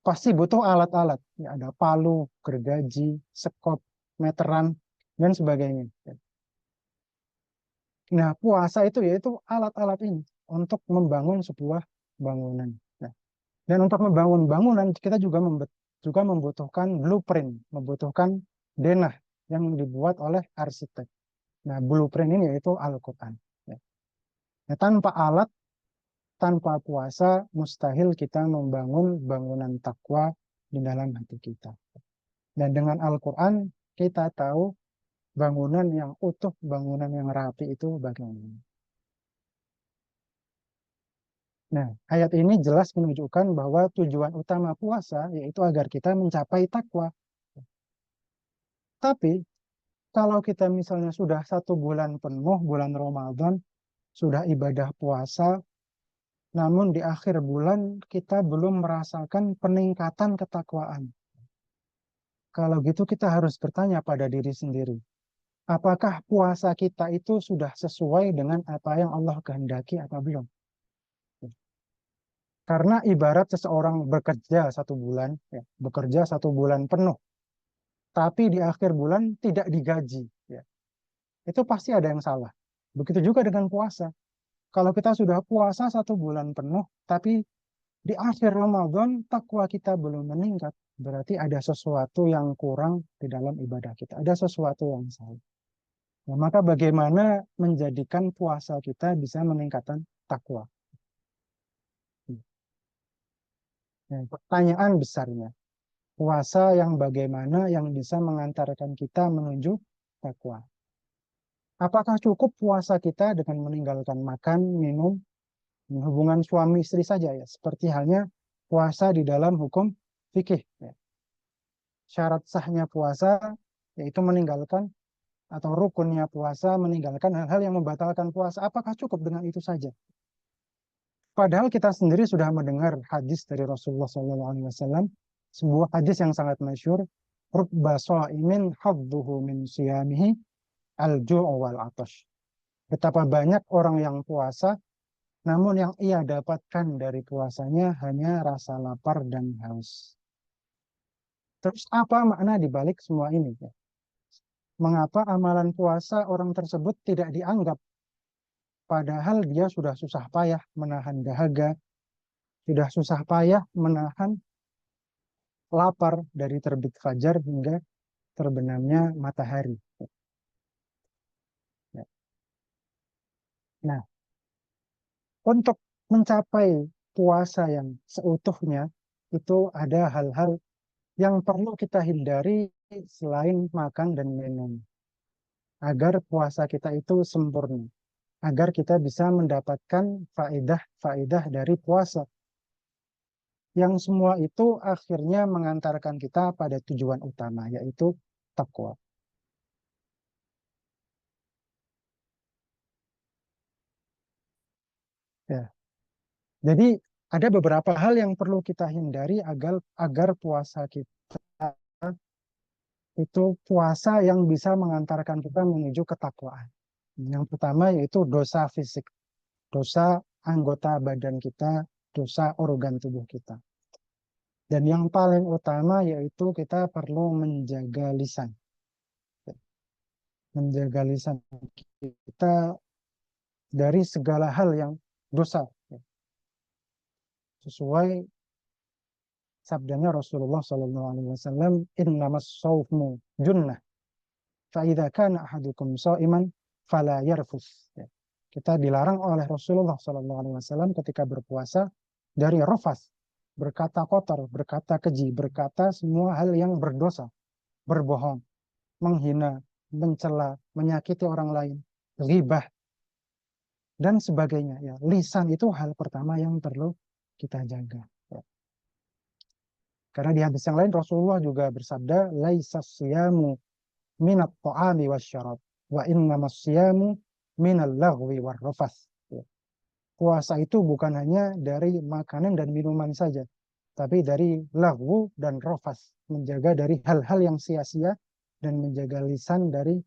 Pasti butuh alat-alat. Ya, ada palu, gergaji, sekop, meteran, dan sebagainya. Nah, puasa itu yaitu alat-alat ini untuk membangun sebuah bangunan. Nah, dan untuk membangun bangunan, kita juga membutuhkan blueprint, membutuhkan denah yang dibuat oleh arsitek. Nah, blueprint ini yaitu Al-Quran. Nah, tanpa alat, tanpa puasa, mustahil kita membangun bangunan takwa di dalam hati kita. Dan dengan Al-Quran, kita tahu bangunan yang utuh, bangunan yang rapi itu bagaimana. Nah, ayat ini jelas menunjukkan bahwa tujuan utama puasa yaitu agar kita mencapai takwa. Tapi, kalau kita misalnya sudah 1 bulan penuh, bulan Ramadan, sudah ibadah puasa, namun di akhir bulan kita belum merasakan peningkatan ketakwaan. Kalau gitu kita harus bertanya pada diri sendiri, apakah puasa kita itu sudah sesuai dengan apa yang Allah kehendaki atau belum? Karena ibarat seseorang bekerja 1 bulan, ya, bekerja 1 bulan penuh, tapi di akhir bulan tidak digaji, ya, itu pasti ada yang salah. Begitu juga dengan puasa. Kalau kita sudah puasa 1 bulan penuh, tapi di akhir Ramadan takwa kita belum meningkat, berarti ada sesuatu yang kurang di dalam ibadah kita, ada sesuatu yang salah. Nah, maka bagaimana menjadikan puasa kita bisa meningkatkan takwa? Nah, pertanyaan besarnya, puasa yang bagaimana yang bisa mengantarkan kita menuju takwa? Apakah cukup puasa kita dengan meninggalkan makan, minum, hubungan suami istri saja ya? Seperti halnya puasa di dalam hukum fikih. Ya. Syarat sahnya puasa yaitu meninggalkan atau rukunnya puasa meninggalkan hal-hal yang membatalkan puasa. Apakah cukup dengan itu saja? Padahal kita sendiri sudah mendengar hadis dari Rasulullah SAW, sebuah hadis yang sangat masyhur, rubba sha'imin hadduhu min siyamihi al-ju'u wal atash. Betapa banyak orang yang puasa, namun yang ia dapatkan dari puasanya hanya rasa lapar dan haus. Terus apa makna dibalik semua ini? Mengapa amalan puasa orang tersebut tidak dianggap? Padahal dia sudah susah payah menahan dahaga, sudah susah payah menahan lapar dari terbit fajar hingga terbenamnya matahari. Nah, untuk mencapai puasa yang seutuhnya, itu ada hal-hal yang perlu kita hindari selain makan dan minum. Agar puasa kita itu sempurna. Agar kita bisa mendapatkan faedah-faedah dari puasa. Yang semua itu akhirnya mengantarkan kita pada tujuan utama, yaitu takwa. Ya. Jadi ada beberapa hal yang perlu kita hindari agar puasa kita itu puasa yang bisa mengantarkan kita menuju ketakwaan. Yang pertama yaitu dosa fisik, dosa anggota badan kita, dosa organ tubuh kita. Dan yang paling utama yaitu kita perlu menjaga lisan. Menjaga lisan kita dari segala hal yang dosa. Sesuai sabdanya Rasulullah SAW, innamas sawmu junnah, fa'idha kana ahadukum sha'iman fala yarfus. Kita dilarang oleh Rasulullah SAW ketika berpuasa dari rafas, berkata kotor, berkata keji, berkata semua hal yang berdosa, berbohong, menghina, mencela, menyakiti orang lain, ghibah, dan sebagainya. Ya, lisan itu hal pertama yang perlu kita jaga. Karena di hadis yang lain Rasulullah juga bersabda, laisas siyamu minat ta'ami wasyarab, wa innamas siyamu minal laghwi warrafath. Puasa itu bukan hanya dari makanan dan minuman saja, tapi dari laghwu dan rafas, menjaga dari hal-hal yang sia-sia dan menjaga lisan dari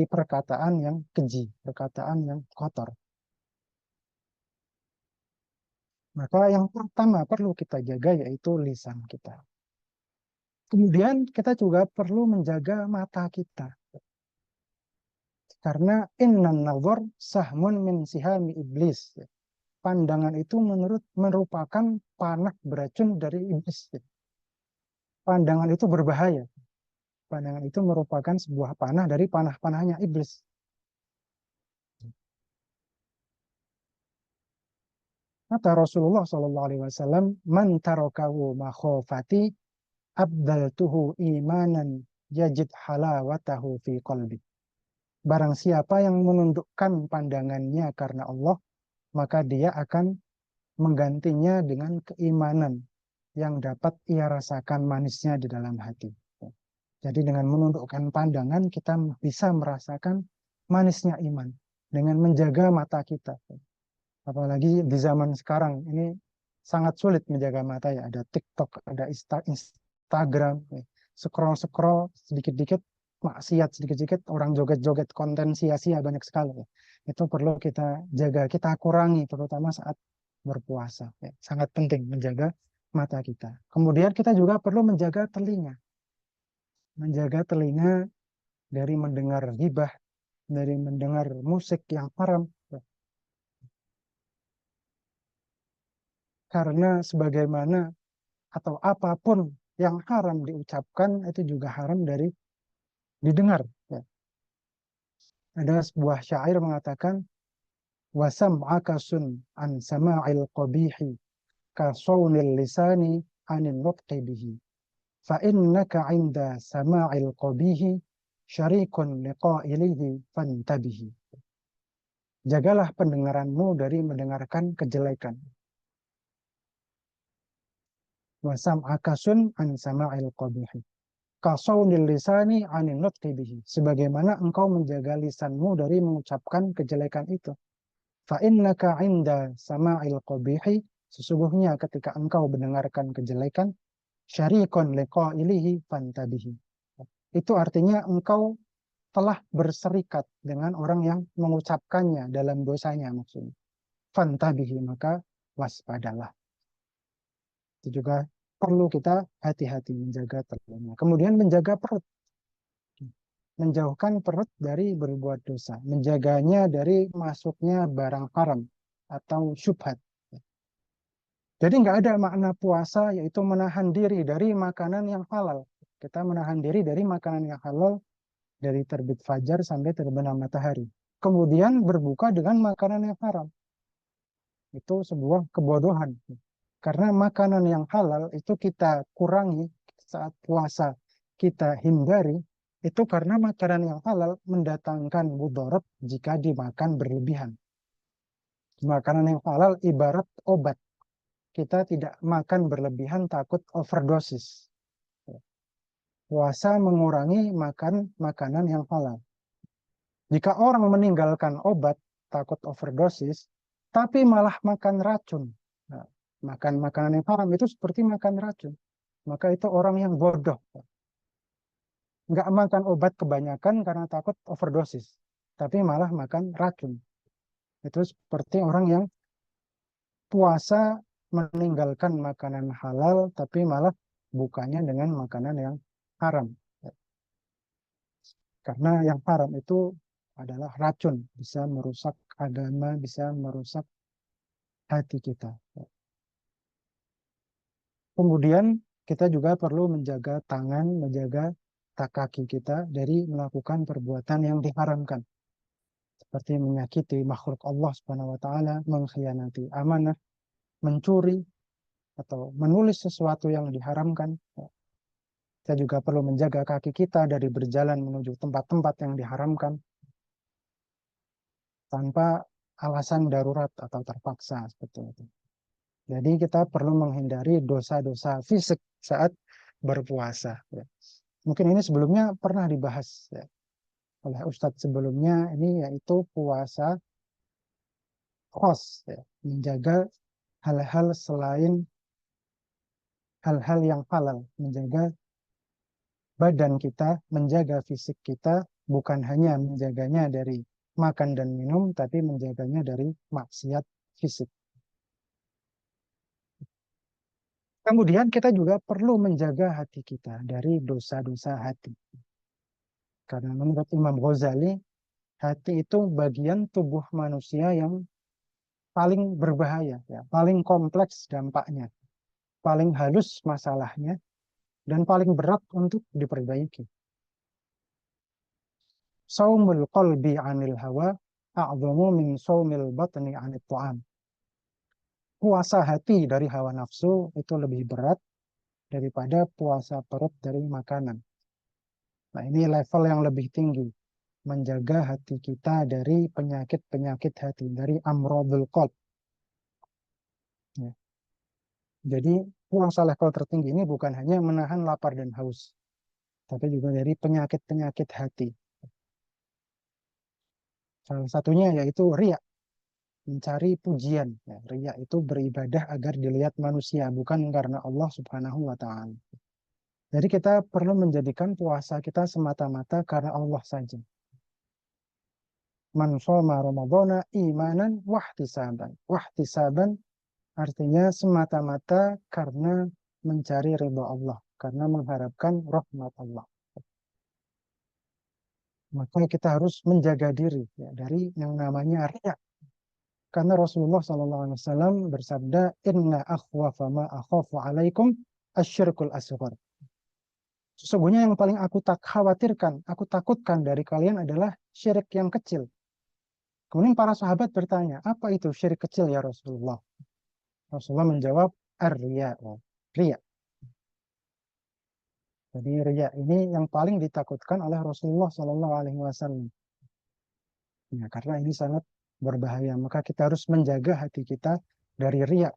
perkataan yang keji, perkataan yang kotor. Maka yang pertama perlu kita jaga yaitu lisan kita. Kemudian kita juga perlu menjaga mata kita. Karena innan nazar sahmun min sihami iblis. Pandangan itu merupakan panah beracun dari iblis. Pandangan itu berbahaya. Pandangan itu merupakan sebuah panah dari panah-panahnya iblis. Kata Rasulullah SAW, man tarakahu makhofati abdaltuhu imanan yajid halawatahu fi qalbi. Barang siapa yang menundukkan pandangannya karena Allah, maka dia akan menggantinya dengan keimanan yang dapat ia rasakan manisnya di dalam hati. Jadi dengan menundukkan pandangan, kita bisa merasakan manisnya iman. Dengan menjaga mata kita. Apalagi di zaman sekarang, ini sangat sulit menjaga mata ya. Ada TikTok, ada Instagram, scroll-scroll sedikit-dikit, maksiat sedikit-sedikit, orang joget-joget, konten sia-sia banyak sekali. Ya. Itu perlu kita jaga, kita kurangi, terutama saat berpuasa. Ya. Sangat penting menjaga mata kita. Kemudian kita juga perlu menjaga telinga. Menjaga telinga dari mendengar ghibah, dari mendengar musik yang haram. karena sebagaimana atau apapun yang haram diucapkan itu juga haram dari didengar. Ya. Ada sebuah syair mengatakan wasam'aka sun an sama'il qabihi ka sawnil lisani anin nutqi bihi fa innaka 'inda sama'il qabihi syarikun liqa'ilihi fantabihi. Jagalah pendengaranmu dari mendengarkan kejelekan. Wasam'aka sun an sama'il qabihi kasaunil lisani anin nutqi bihi. Sebagaimana engkau menjaga lisanmu dari mengucapkan kejelekan itu. Fa innaka 'inda sama'il qabihi, sesungguhnya ketika engkau mendengarkan kejelekan, syarikun liqa'ilihi fantabihi. Itu artinya engkau telah berserikat dengan orang yang mengucapkannya dalam dosanya maksudnya. Fantabihi, maka waspadalah. Itu juga perlu kita hati-hati menjaga telinga. Kemudian menjaga perut. Menjauhkan perut dari berbuat dosa. Menjaganya dari masuknya barang haram atau syubhat. Jadi nggak ada makna puasa yaitu menahan diri dari makanan yang halal. Kita menahan diri dari makanan yang halal dari terbit fajar sampai terbenam matahari. Kemudian berbuka dengan makanan yang haram. Itu sebuah kebodohan. Karena makanan yang halal itu kita kurangi saat puasa, kita hindari, itu karena makanan yang halal mendatangkan mudarat jika dimakan berlebihan. Makanan yang halal ibarat obat. Kita tidak makan berlebihan takut overdosis. Puasa mengurangi makan makanan yang halal. Jika orang meninggalkan obat takut overdosis, tapi malah makan racun. Nah, makan makanan yang haram itu seperti makan racun. Maka itu orang yang bodoh. Nggak makan obat kebanyakan karena takut overdosis. Tapi malah makan racun. Itu seperti orang yang puasa meninggalkan makanan halal, tapi malah bukanya dengan makanan yang haram. Karena yang haram itu adalah racun. Bisa merusak agama, bisa merusak hati kita. Kemudian kita juga perlu menjaga tangan, menjaga kaki kita dari melakukan perbuatan yang diharamkan. Seperti menyakiti makhluk Allah Subhanahu wa taala, mengkhianati amanah, mencuri atau menulis sesuatu yang diharamkan. Kita juga perlu menjaga kaki kita dari berjalan menuju tempat-tempat yang diharamkan tanpa alasan darurat atau terpaksa seperti itu. Jadi kita perlu menghindari dosa-dosa fisik saat berpuasa. Ya. Mungkin ini sebelumnya pernah dibahas ya, oleh Ustadz sebelumnya, ini yaitu puasa khos, ya, menjaga hal-hal selain hal-hal yang halal, menjaga badan kita, menjaga fisik kita, bukan hanya menjaganya dari makan dan minum, tapi menjaganya dari maksiat fisik. Kemudian kita juga perlu menjaga hati kita dari dosa-dosa hati. Karena menurut Imam Ghazali, hati itu bagian tubuh manusia yang paling berbahaya, ya, paling kompleks dampaknya, paling halus masalahnya, dan paling berat untuk diperbaiki. Saumul qalbi 'anil hawa a'dhamu min saumil batni 'anit ta'am. Puasa hati dari hawa nafsu itu lebih berat daripada puasa perut dari makanan. Nah, ini level yang lebih tinggi. Menjaga hati kita dari penyakit-penyakit hati, dari amrodul qalb. Ya. Jadi puasa level tertinggi ini bukan hanya menahan lapar dan haus, tapi juga dari penyakit-penyakit hati. Salah satunya yaitu riya, mencari pujian. Ya, riya itu beribadah agar dilihat manusia, bukan karena Allah Subhanahu wa Ta'ala. Jadi kita perlu menjadikan puasa kita semata-mata karena Allah saja. Man shoma Ramadhana imanan wahtisaban. Wahtisaban artinya semata-mata karena mencari ridha Allah, karena mengharapkan rahmat Allah. Maka kita harus menjaga diri ya, dari yang namanya riya. Karena Rasulullah SAW bersabda, Inna akhwafa ma akhafu alaikum asyirkul asghar. Sesungguhnya yang paling aku khawatirkan, aku takutkan dari kalian adalah syirik yang kecil. Kemudian para sahabat bertanya, apa itu syirik kecil ya Rasulullah? Rasulullah menjawab, ar-riya. Riya. Jadi riya ini yang paling ditakutkan oleh Rasulullah SAW. Ya, karena ini sangat berbahaya. Maka kita harus menjaga hati kita dari riya.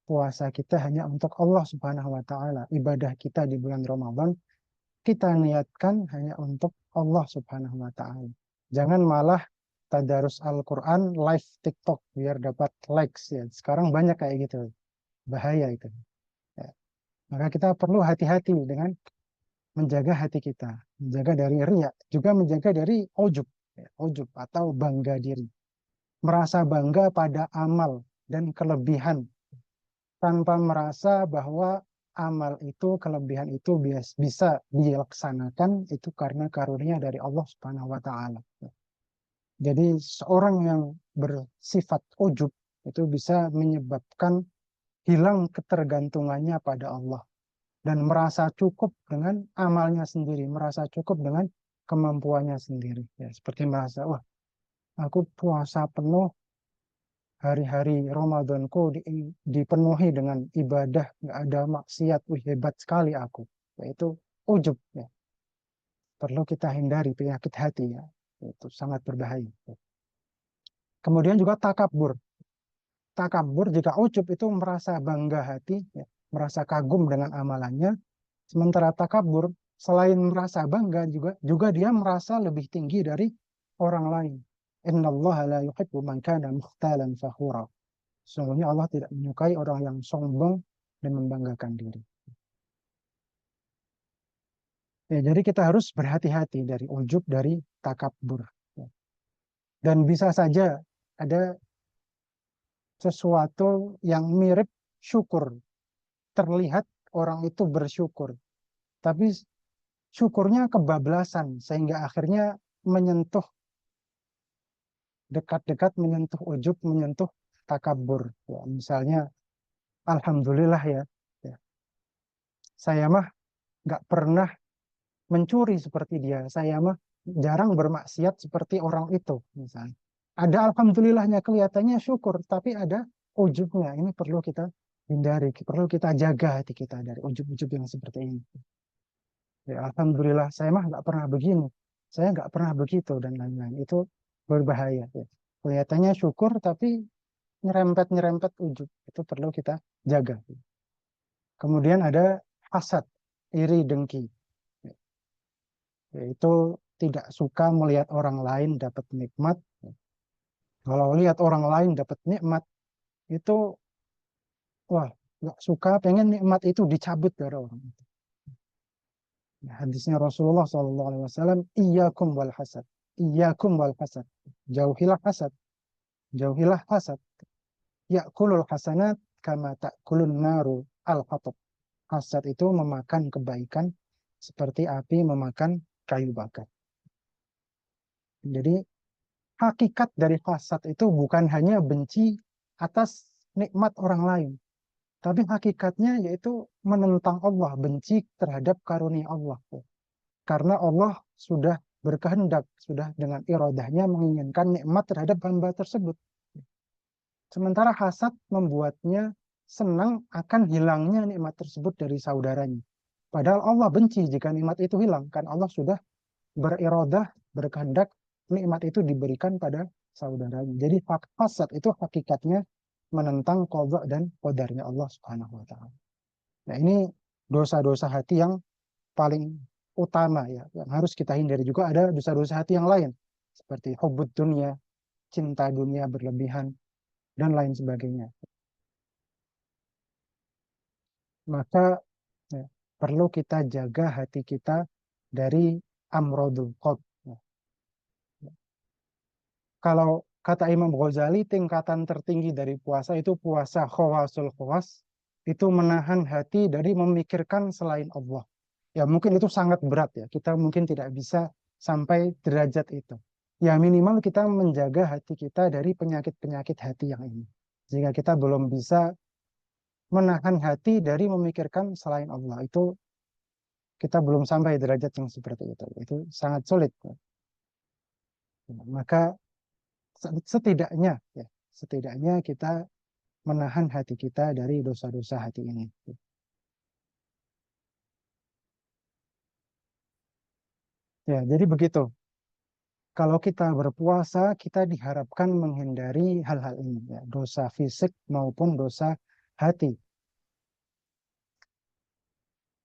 Puasa kita hanya untuk Allah Subhanahu wa taala. Ibadah kita di bulan Ramadan kita niatkan hanya untuk Allah Subhanahu wa taala. Jangan malah tadarus Al-Qur'an live TikTok biar dapat likes ya. Sekarang banyak kayak gitu. Bahaya itu. Ya. Maka kita perlu hati-hati dengan menjaga hati kita, menjaga dari riya, juga menjaga dari ujub, ya, ujub atau bangga diri. Merasa bangga pada amal dan kelebihan tanpa merasa bahwa amal itu, kelebihan itu bisa dilaksanakan itu karena karunia dari Allah Subhanahu wa taala. Jadi seorang yang bersifat ujub itu bisa menyebabkan hilang ketergantungannya pada Allah dan merasa cukup dengan amalnya sendiri, merasa cukup dengan kemampuannya sendiri. Ya, seperti merasa, wah, aku puasa penuh, hari-hari Ramadanku dipenuhi dengan ibadah, nggak ada maksiat, wih, hebat sekali aku. Yaitu ujub. Ya. Perlu kita hindari penyakit hati. Ya. Itu sangat berbahaya. Kemudian juga takabur. Takabur jika ujub itu merasa bangga hati, ya, merasa kagum dengan amalannya. Sementara takabur selain merasa bangga juga dia merasa lebih tinggi dari orang lain. Innallaha la yuhibbu man kana mukhtalan fakhura. Sesungguhnya Allah tidak menyukai orang yang sombong dan membanggakan diri. Ya, jadi kita harus berhati-hati dari ujub, dari takabur. Dan bisa saja ada sesuatu yang mirip syukur. Terlihat orang itu bersyukur. Tapi syukurnya kebablasan sehingga akhirnya menyentuh dekat-dekat menyentuh ujub, menyentuh takabur. Ya, misalnya, alhamdulillah ya, ya, saya mah nggak pernah mencuri seperti dia. Saya mah jarang bermaksiat seperti orang itu. Misalnya, ada alhamdulillahnya kelihatannya syukur, tapi ada ujubnya. Ini perlu kita hindari, perlu kita jaga hati kita dari ujub-ujub yang seperti ini. Ya, alhamdulillah saya mah nggak pernah begini, saya nggak pernah begitu dan lain-lain. Itu berbahaya. Ya. Kelihatannya syukur tapi nyerempet ujub. Itu perlu kita jaga. Kemudian ada hasad, iri, dengki. Yaitu tidak suka melihat orang lain dapat nikmat. Kalau lihat orang lain dapat nikmat, itu wah, nggak suka, pengen nikmat itu dicabut dari orang itu. Hadisnya Rasulullah SAW, iyyakum wal hasad. Iyyakum wal hasad. Jauhilah hasad. Jauhilah hasad. Ya'kulul hasanat kama ta'kulun naru al-hatab. Hasad itu memakan kebaikan seperti api memakan kayu bakar. Jadi hakikat dari hasad itu bukan hanya benci atas nikmat orang lain, tapi hakikatnya yaitu menentang Allah, benci terhadap karunia Allah. Karena Allah sudah berkehendak, sudah dengan iradahnya menginginkan nikmat terhadap hamba tersebut. Sementara hasad membuatnya senang akan hilangnya nikmat tersebut dari saudaranya. Padahal Allah benci jika nikmat itu hilang, kan Allah sudah berirodah, berkehendak nikmat itu diberikan pada saudaranya. Jadi hasad itu hakikatnya menentang qadha dan qadarnya Allah Subhanahu wa taala. Nah, ini dosa-dosa hati yang paling utama ya, yang harus kita hindari. Juga ada dosa-dosa hati yang lain seperti hubbud dunya, cinta dunia berlebihan dan lain sebagainya. Maka ya, perlu kita jaga hati kita dari amrodul qalb. Kalau kata Imam Ghazali, tingkatan tertinggi dari puasa itu puasa khawasul khawas, itu menahan hati dari memikirkan selain Allah. Ya mungkin itu sangat berat ya, kita mungkin tidak bisa sampai derajat itu. ya minimal kita menjaga hati kita dari penyakit-penyakit hati yang ini. Jika kita belum bisa menahan hati dari memikirkan selain Allah, itu kita belum sampai derajat yang seperti itu. Itu sangat sulit. Maka setidaknya, ya, setidaknya kita menahan hati kita dari dosa-dosa hati ini. Ya, jadi begitu. Kalau kita berpuasa, kita diharapkan menghindari hal-hal ini, ya, dosa fisik maupun dosa hati.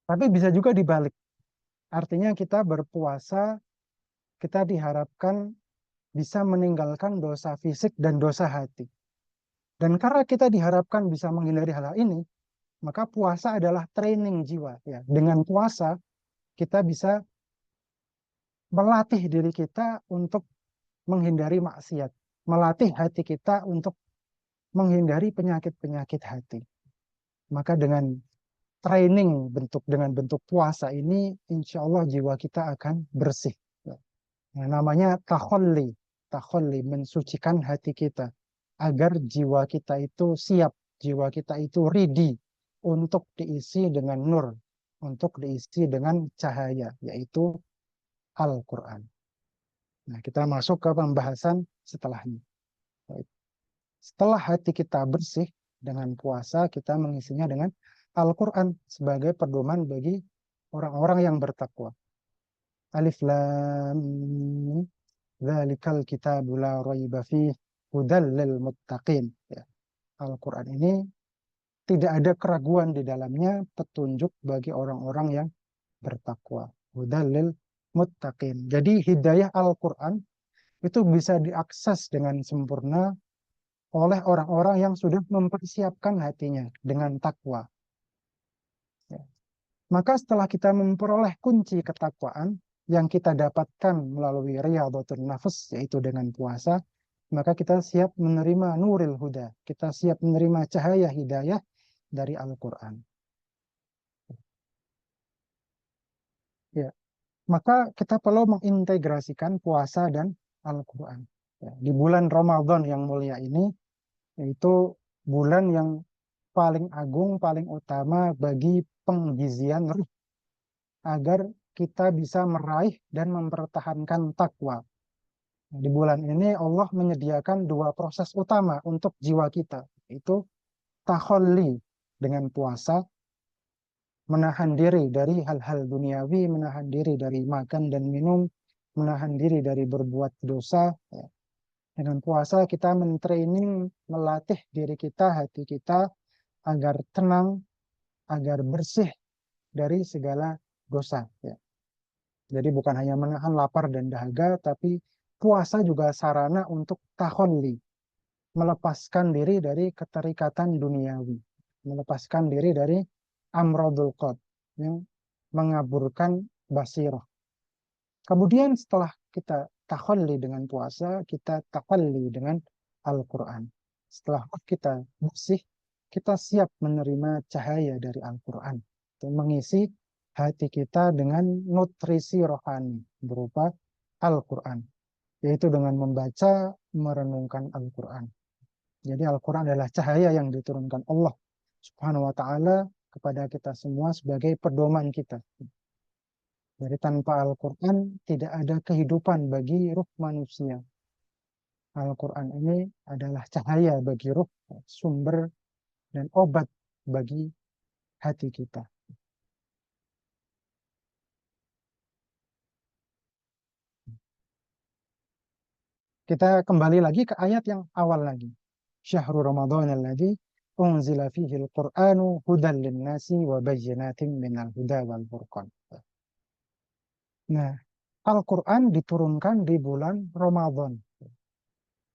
Tapi bisa juga dibalik. Artinya kita berpuasa, kita diharapkan bisa meninggalkan dosa fisik dan dosa hati. Dan karena kita diharapkan bisa menghindari hal-hal ini, maka puasa adalah training jiwa. Ya. Dengan puasa, kita bisa melatih diri kita untuk menghindari maksiat. Melatih hati kita untuk menghindari penyakit-penyakit hati. Maka dengan training dengan bentuk puasa ini, insya Allah jiwa kita akan bersih. Yang namanya takholli, takholli, mensucikan hati kita agar jiwa kita itu siap, jiwa kita itu ready untuk diisi dengan nur, untuk diisi dengan cahaya, yaitu Al-Quran. Nah, kita masuk ke pembahasan setelahnya. Setelah hati kita bersih dengan puasa, kita mengisinya dengan Al-Quran sebagai pedoman bagi orang-orang yang bertakwa. Alif Lam Mim, Dzalikal kitabu la raiba fih, hudal lil muttaqin. Ya. Al-Quran ini tidak ada keraguan di dalamnya, petunjuk bagi orang-orang yang bertakwa. Hudal lil muttaqin. Jadi hidayah Al-Quran itu bisa diakses dengan sempurna oleh orang-orang yang sudah mempersiapkan hatinya dengan takwa. Ya. Maka setelah kita memperoleh kunci ketakwaan yang kita dapatkan melalui riyadhatun nafs, yaitu dengan puasa, maka kita siap menerima nuril huda. Kita siap menerima cahaya hidayah dari Al-Quran. Ya. Maka kita perlu mengintegrasikan puasa dan Al-Quran. Ya. Di bulan Ramadan yang mulia ini, yaitu bulan yang paling agung, paling utama bagi penggizian ruh, agar kita bisa meraih dan mempertahankan takwa. Di bulan ini Allah menyediakan dua proses utama untuk jiwa kita, yaitu takholli dengan puasa, menahan diri dari hal-hal duniawi, menahan diri dari makan dan minum, menahan diri dari berbuat dosa. Dengan puasa kita mentraining, melatih diri kita, hati kita, agar tenang, agar bersih dari segala dosa. Ya. Jadi bukan hanya menahan lapar dan dahaga, tapi puasa juga sarana untuk takholli, melepaskan diri dari keterikatan duniawi, melepaskan diri dari amradul qalb, yang mengaburkan basirah. Kemudian setelah kita takhalli dengan puasa, kita takhalli dengan Al-Quran. Setelah kita bersih, kita siap menerima cahaya dari Al-Quran. Untuk mengisi hati kita dengan nutrisi rohani berupa Al-Quran. Yaitu dengan membaca, merenungkan Al-Quran. Jadi Al-Quran adalah cahaya yang diturunkan Allah Subhanahu wa Ta'ala kepada kita semua sebagai pedoman kita. Jadi tanpa Al-Quran tidak ada kehidupan bagi ruh manusia. Al-Quran ini adalah cahaya bagi ruh, sumber dan obat bagi hati kita. Kita kembali lagi ke ayat yang awal lagi. Syahrul Ramadan alladzi unzila fihi al-Qur'anu hudan lin-nasi wa bayyinatin minal huda wal furqan. Nah, Al-Quran diturunkan di bulan Ramadan.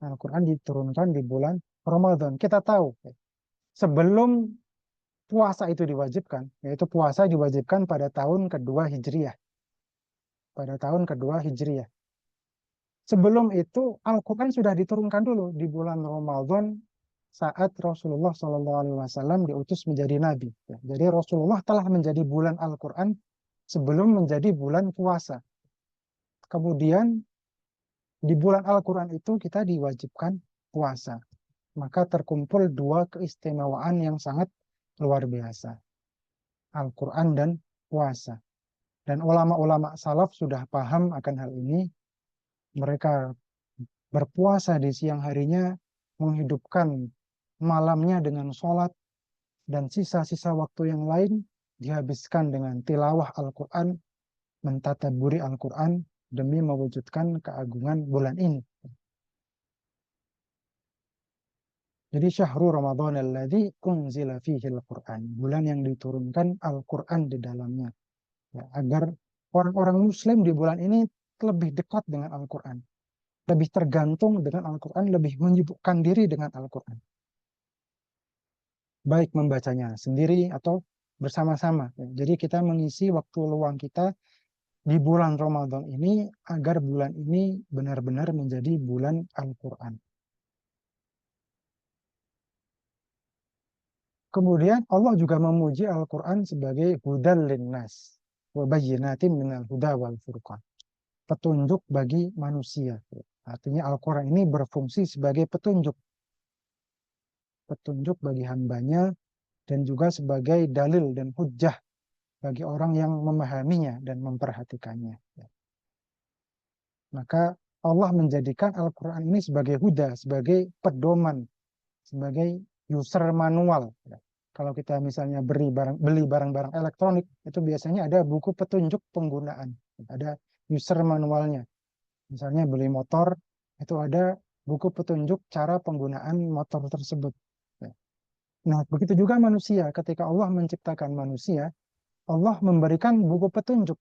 Al-Quran diturunkan di bulan Ramadan. Kita tahu, sebelum puasa itu diwajibkan, yaitu puasa diwajibkan pada tahun kedua Hijriah. Pada tahun kedua Hijriah. Sebelum itu, Al-Quran sudah diturunkan dulu di bulan Ramadan saat Rasulullah SAW diutus menjadi nabi. Jadi Rasulullah telah menjadi bulan Al-Quran sebelum menjadi bulan puasa. Kemudian di bulan Al-Quran itu kita diwajibkan puasa. Maka terkumpul dua keistimewaan yang sangat luar biasa. Al-Quran dan puasa. Dan ulama-ulama salaf sudah paham akan hal ini. Mereka berpuasa di siang harinya, menghidupkan malamnya dengan sholat, dan sisa-sisa waktu yang lain dihabiskan dengan tilawah Al-Quran, mentadaburi Al-Quran, demi mewujudkan keagungan bulan ini. Jadi syahrul Ramadan alladzi unzila fihi al-Quran, bulan yang diturunkan Al-Quran di dalamnya. Ya, agar orang-orang Muslim di bulan ini lebih dekat dengan Al-Quran, lebih tergantung dengan Al-Quran, lebih menyibukkan diri dengan Al-Quran. Baik membacanya sendiri atau bersama-sama. Jadi kita mengisi waktu luang kita di bulan Ramadan ini agar bulan ini benar-benar menjadi bulan Al-Quran. Kemudian Allah juga memuji Al-Quran sebagai hudal linnas wa bayyinatin minal huda wal furqan. Petunjuk bagi manusia. Artinya Al-Quran ini berfungsi sebagai petunjuk. Petunjuk bagi hambanya dan juga sebagai dalil dan hujjah bagi orang yang memahaminya dan memperhatikannya. Maka Allah menjadikan Al-Quran ini sebagai huda, sebagai pedoman, sebagai user manual. Kalau kita misalnya beli barang-barang elektronik, itu biasanya ada buku petunjuk penggunaan, ada user manualnya. Misalnya beli motor, itu ada buku petunjuk cara penggunaan motor tersebut. Nah, begitu juga manusia. Ketika Allah menciptakan manusia, Allah memberikan buku petunjuk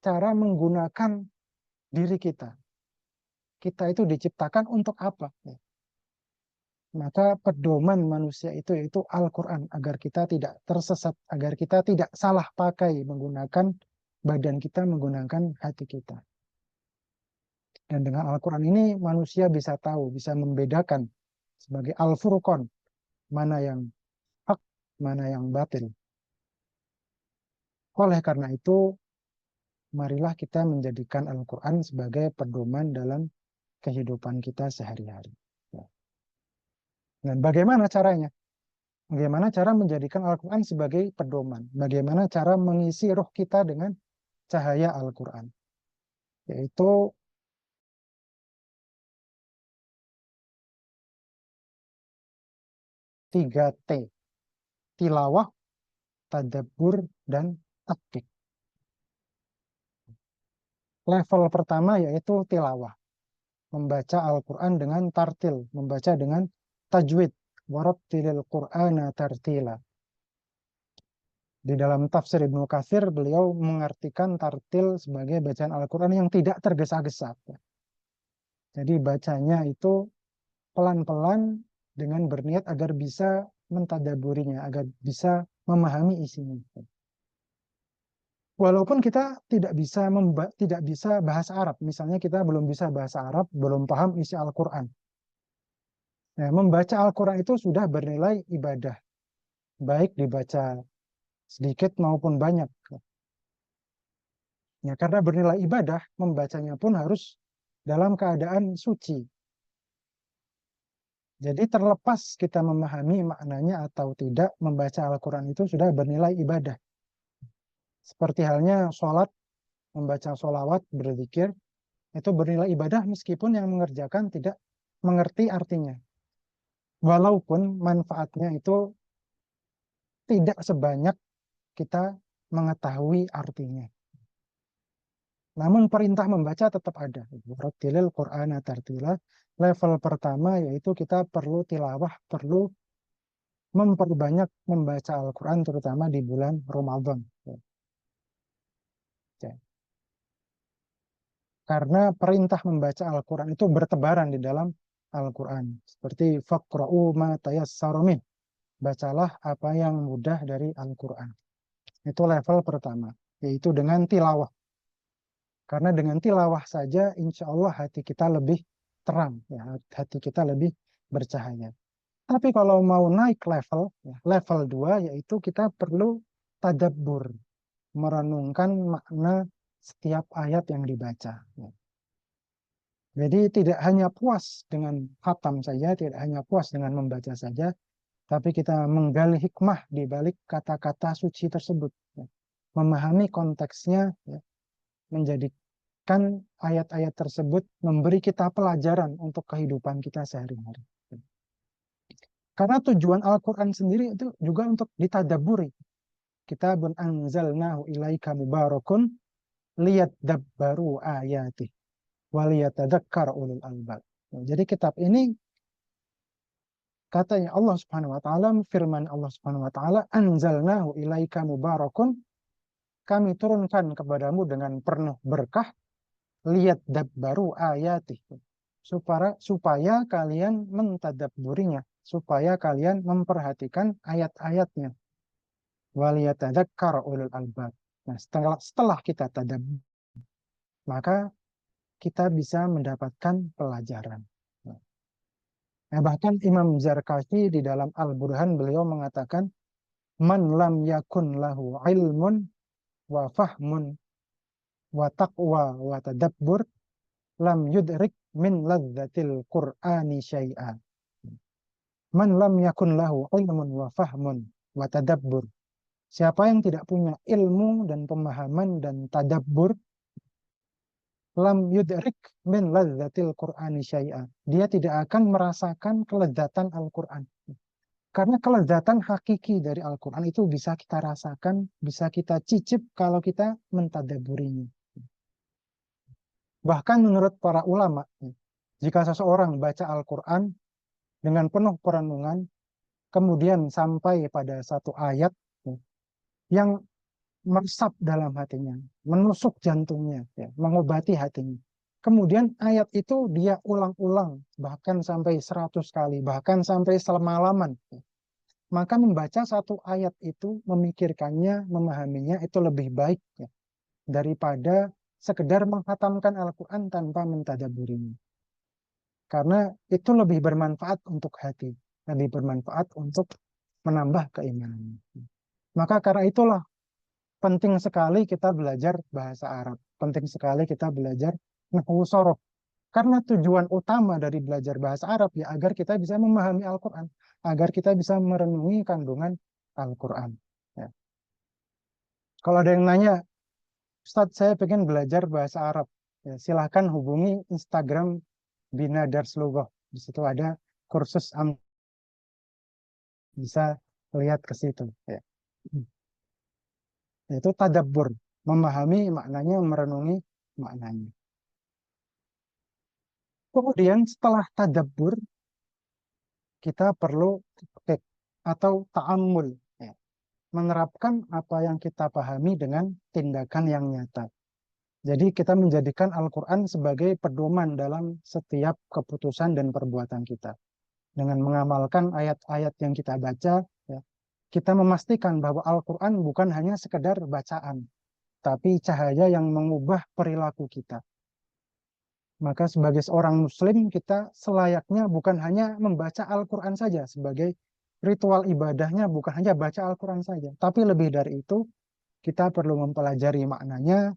cara menggunakan diri kita. Kita itu diciptakan untuk apa? Maka pedoman manusia itu yaitu Al-Quran, agar kita tidak tersesat, agar kita tidak salah pakai menggunakan badan kita, menggunakan hati kita. Dan dengan Al-Quran ini manusia bisa tahu, bisa membedakan sebagai Al-Furqan, mana yang hak, mana yang batil. Oleh karena itu, marilah kita menjadikan Al-Quran sebagai pedoman dalam kehidupan kita sehari-hari. Dan bagaimana caranya? Bagaimana cara menjadikan Al-Quran sebagai pedoman? Bagaimana cara mengisi roh kita dengan cahaya Al-Quran? Yaitu 3T. Tilawah, tadabbur, dan tatbik. Level pertama yaitu tilawah. Membaca Al-Quran dengan tartil. Membaca dengan tajwid. Warattilil Qur'ana tartila. Di dalam tafsir Ibnu Katsir, beliau mengartikan tartil sebagai bacaan Al-Quran yang tidak tergesa-gesa. Jadi bacanya itu pelan-pelan dengan berniat agar bisa mentadaburinya, agar bisa memahami isinya. Walaupun kita tidak bisa bahasa Arab, misalnya kita belum bisa bahasa Arab, belum paham isi Al-Quran. Nah, membaca Al-Quran itu sudah bernilai ibadah, baik dibaca sedikit maupun banyak. Ya, karena bernilai ibadah, membacanya pun harus dalam keadaan suci. Jadi terlepas kita memahami maknanya atau tidak, membaca Al-Quran itu sudah bernilai ibadah. Seperti halnya sholat, membaca sholawat, berzikir, itu bernilai ibadah meskipun yang mengerjakan tidak mengerti artinya. Walaupun manfaatnya itu tidak sebanyak kita mengetahui artinya. Namun perintah membaca tetap ada. Rattilil Qur'ana tartila. Level pertama yaitu kita perlu tilawah, perlu memperbanyak membaca Al-Quran terutama di bulan Ramadan. Karena perintah membaca Al-Quran itu bertebaran di dalam Al-Quran. Seperti faqra'u ma tayassara min. Bacalah apa yang mudah dari Al-Quran. Itu level pertama, yaitu dengan tilawah. Karena dengan tilawah saja, insya Allah hati kita lebih terang, ya, hati kita lebih bercahaya. Tapi kalau mau naik level, ya, level 2, yaitu kita perlu tadabbur, merenungkan makna setiap ayat yang dibaca. Jadi tidak hanya puas dengan khatam saja, tidak hanya puas dengan membaca saja, tapi kita menggali hikmah di balik kata-kata suci tersebut. Ya. Memahami konteksnya, ya, menjadikan ayat-ayat tersebut memberi kita pelajaran untuk kehidupan kita sehari-hari. Karena tujuan Al-Quran sendiri itu juga untuk ditadaburi. Kitabun anzalnahu ilaika mubarakun liyadabbaru ayatih waliyatadzakkar ulul albab. Jadi kitab ini, katanya Allah Subhanahu wa taala, firman Allah Subhanahu wa taala, anzalnahu ilaika mubarakun, kami turunkan kepadamu dengan penuh berkah, liyadabbaru ayatih, supaya kalian mentadabburinya, supaya kalian memperhatikan ayat-ayatnya. Waliyatadzakkar ulul albab. Nah, setelah kita tadabbur, maka kita bisa mendapatkan pelajaran. Nah, bahkan Imam Zarkashi di dalam Al-Burhan beliau mengatakan, man lam yakun lahu ilmun wa fahmun wa taqwa wa tadabbur lam yudrik min ladzatil Qur'ani syai'a. Man lam yakun lahu ilmun wa fahmun wa tadabbur. Siapa yang tidak punya ilmu dan pemahaman dan tadabbur, lam yudrik min ladzatil Qur'ani syai'a. Dia tidak akan merasakan kelezatan Al-Qur'an. Karena kelezatan hakiki dari Al-Quran itu bisa kita rasakan, bisa kita cicip kalau kita mentadaburinya. Bahkan menurut para ulama, jika seseorang baca Al-Quran dengan penuh perenungan, kemudian sampai pada satu ayat yang meresap dalam hatinya, menusuk jantungnya, mengobati hatinya. Kemudian ayat itu dia ulang-ulang, bahkan sampai 100 kali, bahkan sampai semalaman. Maka membaca satu ayat itu, memikirkannya, memahaminya itu lebih baik daripada sekedar menghatamkan Al-Quran tanpa mentadaburinya. Karena itu lebih bermanfaat untuk hati, lebih bermanfaat untuk menambah keimanan. Maka karena itulah penting sekali kita belajar bahasa Arab, penting sekali kita belajar nahwu shoroh. Karena tujuan utama dari belajar bahasa Arab ya agar kita bisa memahami Al-Quran, agar kita bisa merenungi kandungan Al-Quran. Ya. Kalau ada yang nanya, Ustadz saya pengen belajar bahasa Arab, ya, silahkan hubungi Instagram Bina Darslugoh. Di situ ada kursus bisa lihat ke situ. Ya. Itu tadabbur, memahami maknanya, merenungi maknanya. Kemudian setelah tadabbur, kita perlu praktek atau ta'ammul, ya. Menerapkan apa yang kita pahami dengan tindakan yang nyata. Jadi kita menjadikan Al-Quran sebagai pedoman dalam setiap keputusan dan perbuatan kita. Dengan mengamalkan ayat-ayat yang kita baca, ya, kita memastikan bahwa Al-Quran bukan hanya sekedar bacaan, tapi cahaya yang mengubah perilaku kita. Maka sebagai seorang muslim, kita selayaknya bukan hanya membaca Al-Quran saja sebagai ritual ibadahnya, bukan hanya baca Al-Quran saja. Tapi lebih dari itu, kita perlu mempelajari maknanya,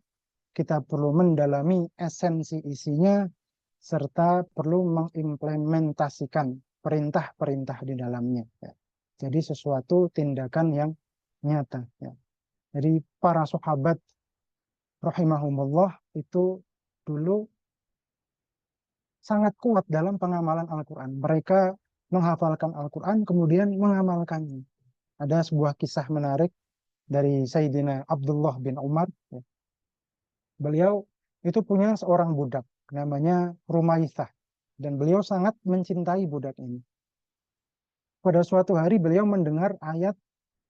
kita perlu mendalami esensi isinya, serta perlu mengimplementasikan perintah-perintah di dalamnya. Jadi sesuatu tindakan yang nyata. Jadi para sahabat rahimahumullah itu dulu sangat kuat dalam pengamalan Al-Quran. Mereka menghafalkan Al-Quran, kemudian mengamalkannya. Ada sebuah kisah menarik dari Sayyidina Abdullah bin Umar. Beliau itu punya seorang budak, namanya Rumaisah. Dan beliau sangat mencintai budak ini. Pada suatu hari beliau mendengar ayat,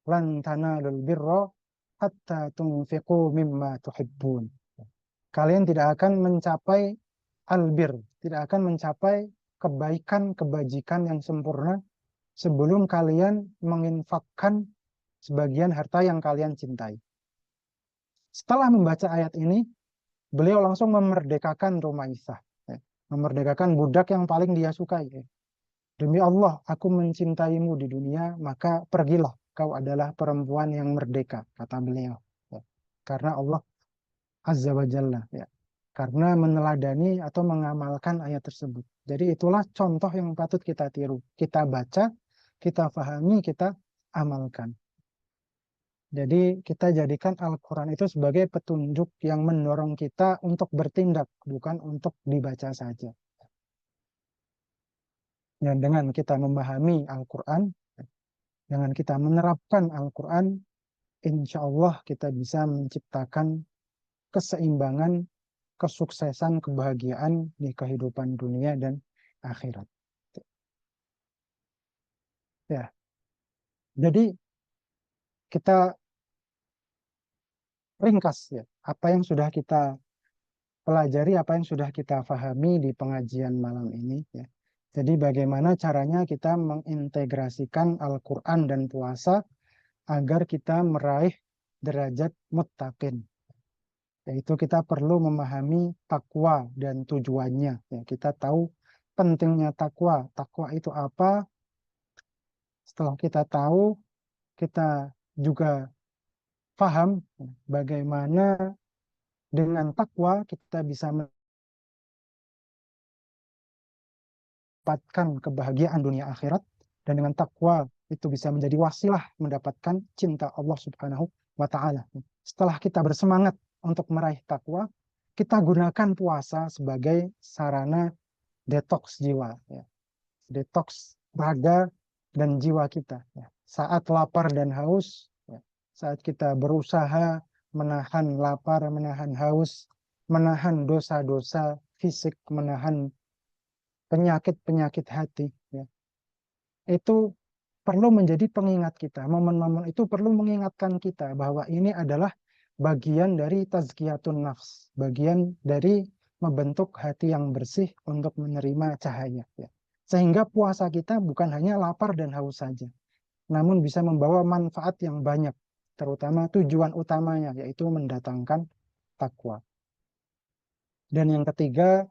Lan tanalul birra hatta tunfiqu mimma tuhibbun. Kalian tidak akan mencapai albir, tidak akan mencapai kebaikan, kebajikan yang sempurna sebelum kalian menginfakkan sebagian harta yang kalian cintai. Setelah membaca ayat ini, beliau langsung memerdekakan Rumaisah, memerdekakan budak yang paling dia sukai. Demi Allah, aku mencintaimu di dunia, maka pergilah, kau adalah perempuan yang merdeka, kata beliau. Karena Allah Azza wa Jalla, karena meneladani atau mengamalkan ayat tersebut. Jadi itulah contoh yang patut kita tiru. Kita baca, kita pahami, kita amalkan. Jadi kita jadikan Al-Quran itu sebagai petunjuk yang mendorong kita untuk bertindak, bukan untuk dibaca saja. Dan dengan kita memahami Al-Quran, dengan kita menerapkan Al-Quran, insya Allah kita bisa menciptakan keseimbangan, kesuksesan, kebahagiaan di kehidupan dunia dan akhirat. Ya, jadi kita ringkas ya, apa yang sudah kita pelajari, apa yang sudah kita pahami di pengajian malam ini ya. Jadi bagaimana caranya kita mengintegrasikan Al-Quran dan puasa agar kita meraih derajat muttaqin. Yaitu kita perlu memahami takwa dan tujuannya. Ya, kita tahu pentingnya takwa. Takwa itu apa? Setelah kita tahu, kita juga paham bagaimana dengan takwa kita bisa mendapatkan kebahagiaan dunia akhirat, dan dengan takwa itu bisa menjadi wasilah mendapatkan cinta Allah Subhanahu wa Ta'ala. Setelah kita bersemangat untuk meraih takwa, kita gunakan puasa sebagai sarana detoks jiwa, ya. Detoks raga dan jiwa kita. Ya. Saat lapar dan haus, ya. Saat kita berusaha menahan lapar, menahan haus, menahan dosa-dosa fisik, menahan penyakit-penyakit hati, ya. Itu perlu menjadi pengingat kita. Momen-momen itu perlu mengingatkan kita bahwa ini adalah bagian dari tazkiyatun nafs, bagian dari membentuk hati yang bersih untuk menerima cahaya. Ya. Sehingga puasa kita bukan hanya lapar dan haus saja, namun bisa membawa manfaat yang banyak, terutama tujuan utamanya, yaitu mendatangkan takwa. Dan yang ketiga,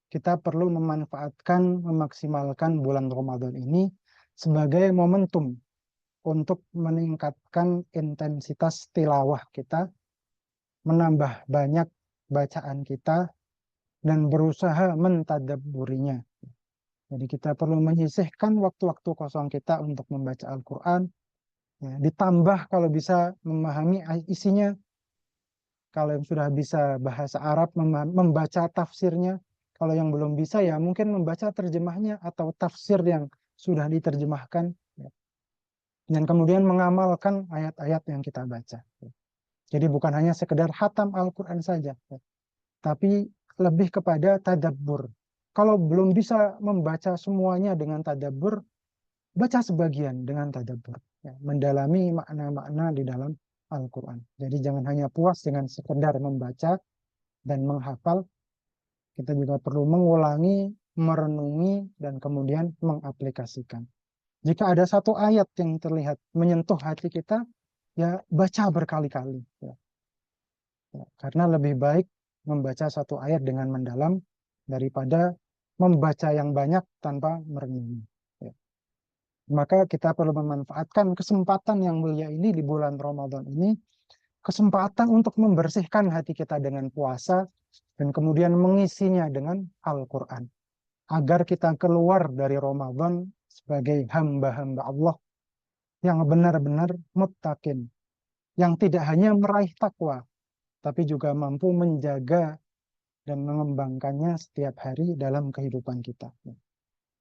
kita perlu memanfaatkan, memaksimalkan bulan Ramadan ini sebagai momentum untuk meningkatkan intensitas tilawah kita, menambah banyak bacaan kita, dan berusaha mentadabburinya. Jadi kita perlu menyisihkan waktu-waktu kosong kita untuk membaca Al-Quran, ya, ditambah kalau bisa memahami isinya, kalau yang sudah bisa bahasa Arab, membaca tafsirnya, kalau yang belum bisa ya mungkin membaca terjemahnya atau tafsir yang sudah diterjemahkan, ya. Dan kemudian mengamalkan ayat-ayat yang kita baca. Jadi bukan hanya sekedar khatam Al-Quran saja, ya, tapi lebih kepada tadabbur. Kalau belum bisa membaca semuanya dengan tadabbur, baca sebagian dengan tadabbur, ya, mendalami makna-makna di dalam Al-Quran. Jadi jangan hanya puas dengan sekedar membaca dan menghafal, kita juga perlu mengulangi, merenungi, dan kemudian mengaplikasikan. Jika ada satu ayat yang terlihat menyentuh hati kita, ya baca berkali-kali. Ya. Ya, karena lebih baik membaca satu ayat dengan mendalam daripada membaca yang banyak tanpa merenungi. Ya. Maka kita perlu memanfaatkan kesempatan yang mulia ini di bulan Ramadan ini, kesempatan untuk membersihkan hati kita dengan puasa, dan kemudian mengisinya dengan Al-Quran. Agar kita keluar dari Ramadan sebagai hamba-hamba Allah yang benar-benar muttaqin, yang tidak hanya meraih takwa, tapi juga mampu menjaga dan mengembangkannya setiap hari dalam kehidupan kita.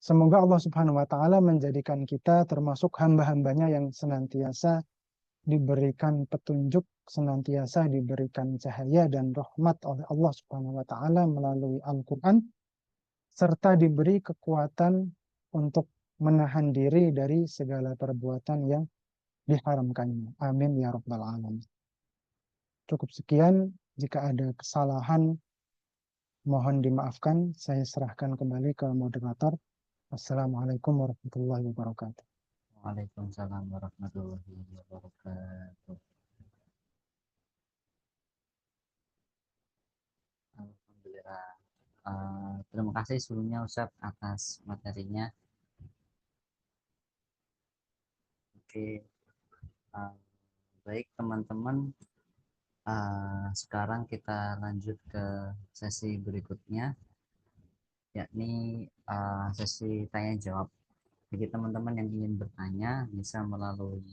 Semoga Allah Subhanahu wa Ta'ala menjadikan kita termasuk hamba-hambanya yang senantiasa diberikan petunjuk, senantiasa diberikan cahaya dan rahmat oleh Allah Subhanahu wa Ta'ala melalui Al-Quran, serta diberi kekuatan untuk menahan diri dari segala perbuatan yang diharamkannya. Amin ya rabbal alamin. Cukup sekian. Jika ada kesalahan, mohon dimaafkan. Saya serahkan kembali ke moderator. Assalamualaikum warahmatullahi wabarakatuh. Waalaikumsalam warahmatullahi wabarakatuh. Alhamdulillah. Terima kasih sebelumnya Ustaz atas materinya. Oke, baik teman-teman. Sekarang kita lanjut ke sesi berikutnya, yakni sesi tanya jawab. Bagi teman-teman yang ingin bertanya bisa melalui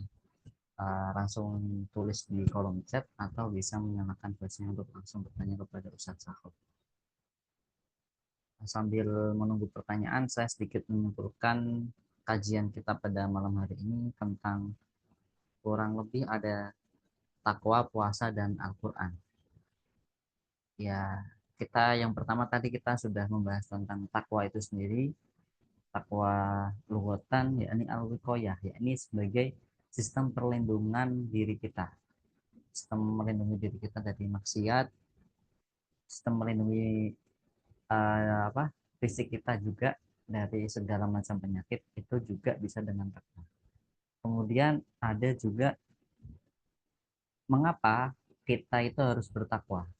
langsung tulis di kolom chat atau bisa menyalakan voice untuk langsung bertanya kepada Ustadz Sahab. Sambil menunggu pertanyaan, saya sedikit menyimpulkan kajian kita pada malam hari ini tentang kurang lebih ada takwa, puasa, dan Al-Quran. Ya, kita yang pertama tadi kita sudah membahas tentang takwa itu sendiri, takwa lughatan, yakni al-wiqayah, yakni sebagai sistem perlindungan diri kita, sistem melindungi diri kita dari maksiat, sistem melindungi fisik kita juga dari segala macam penyakit, itu juga bisa dengan takwa. Kemudian ada juga mengapa kita itu harus bertakwa.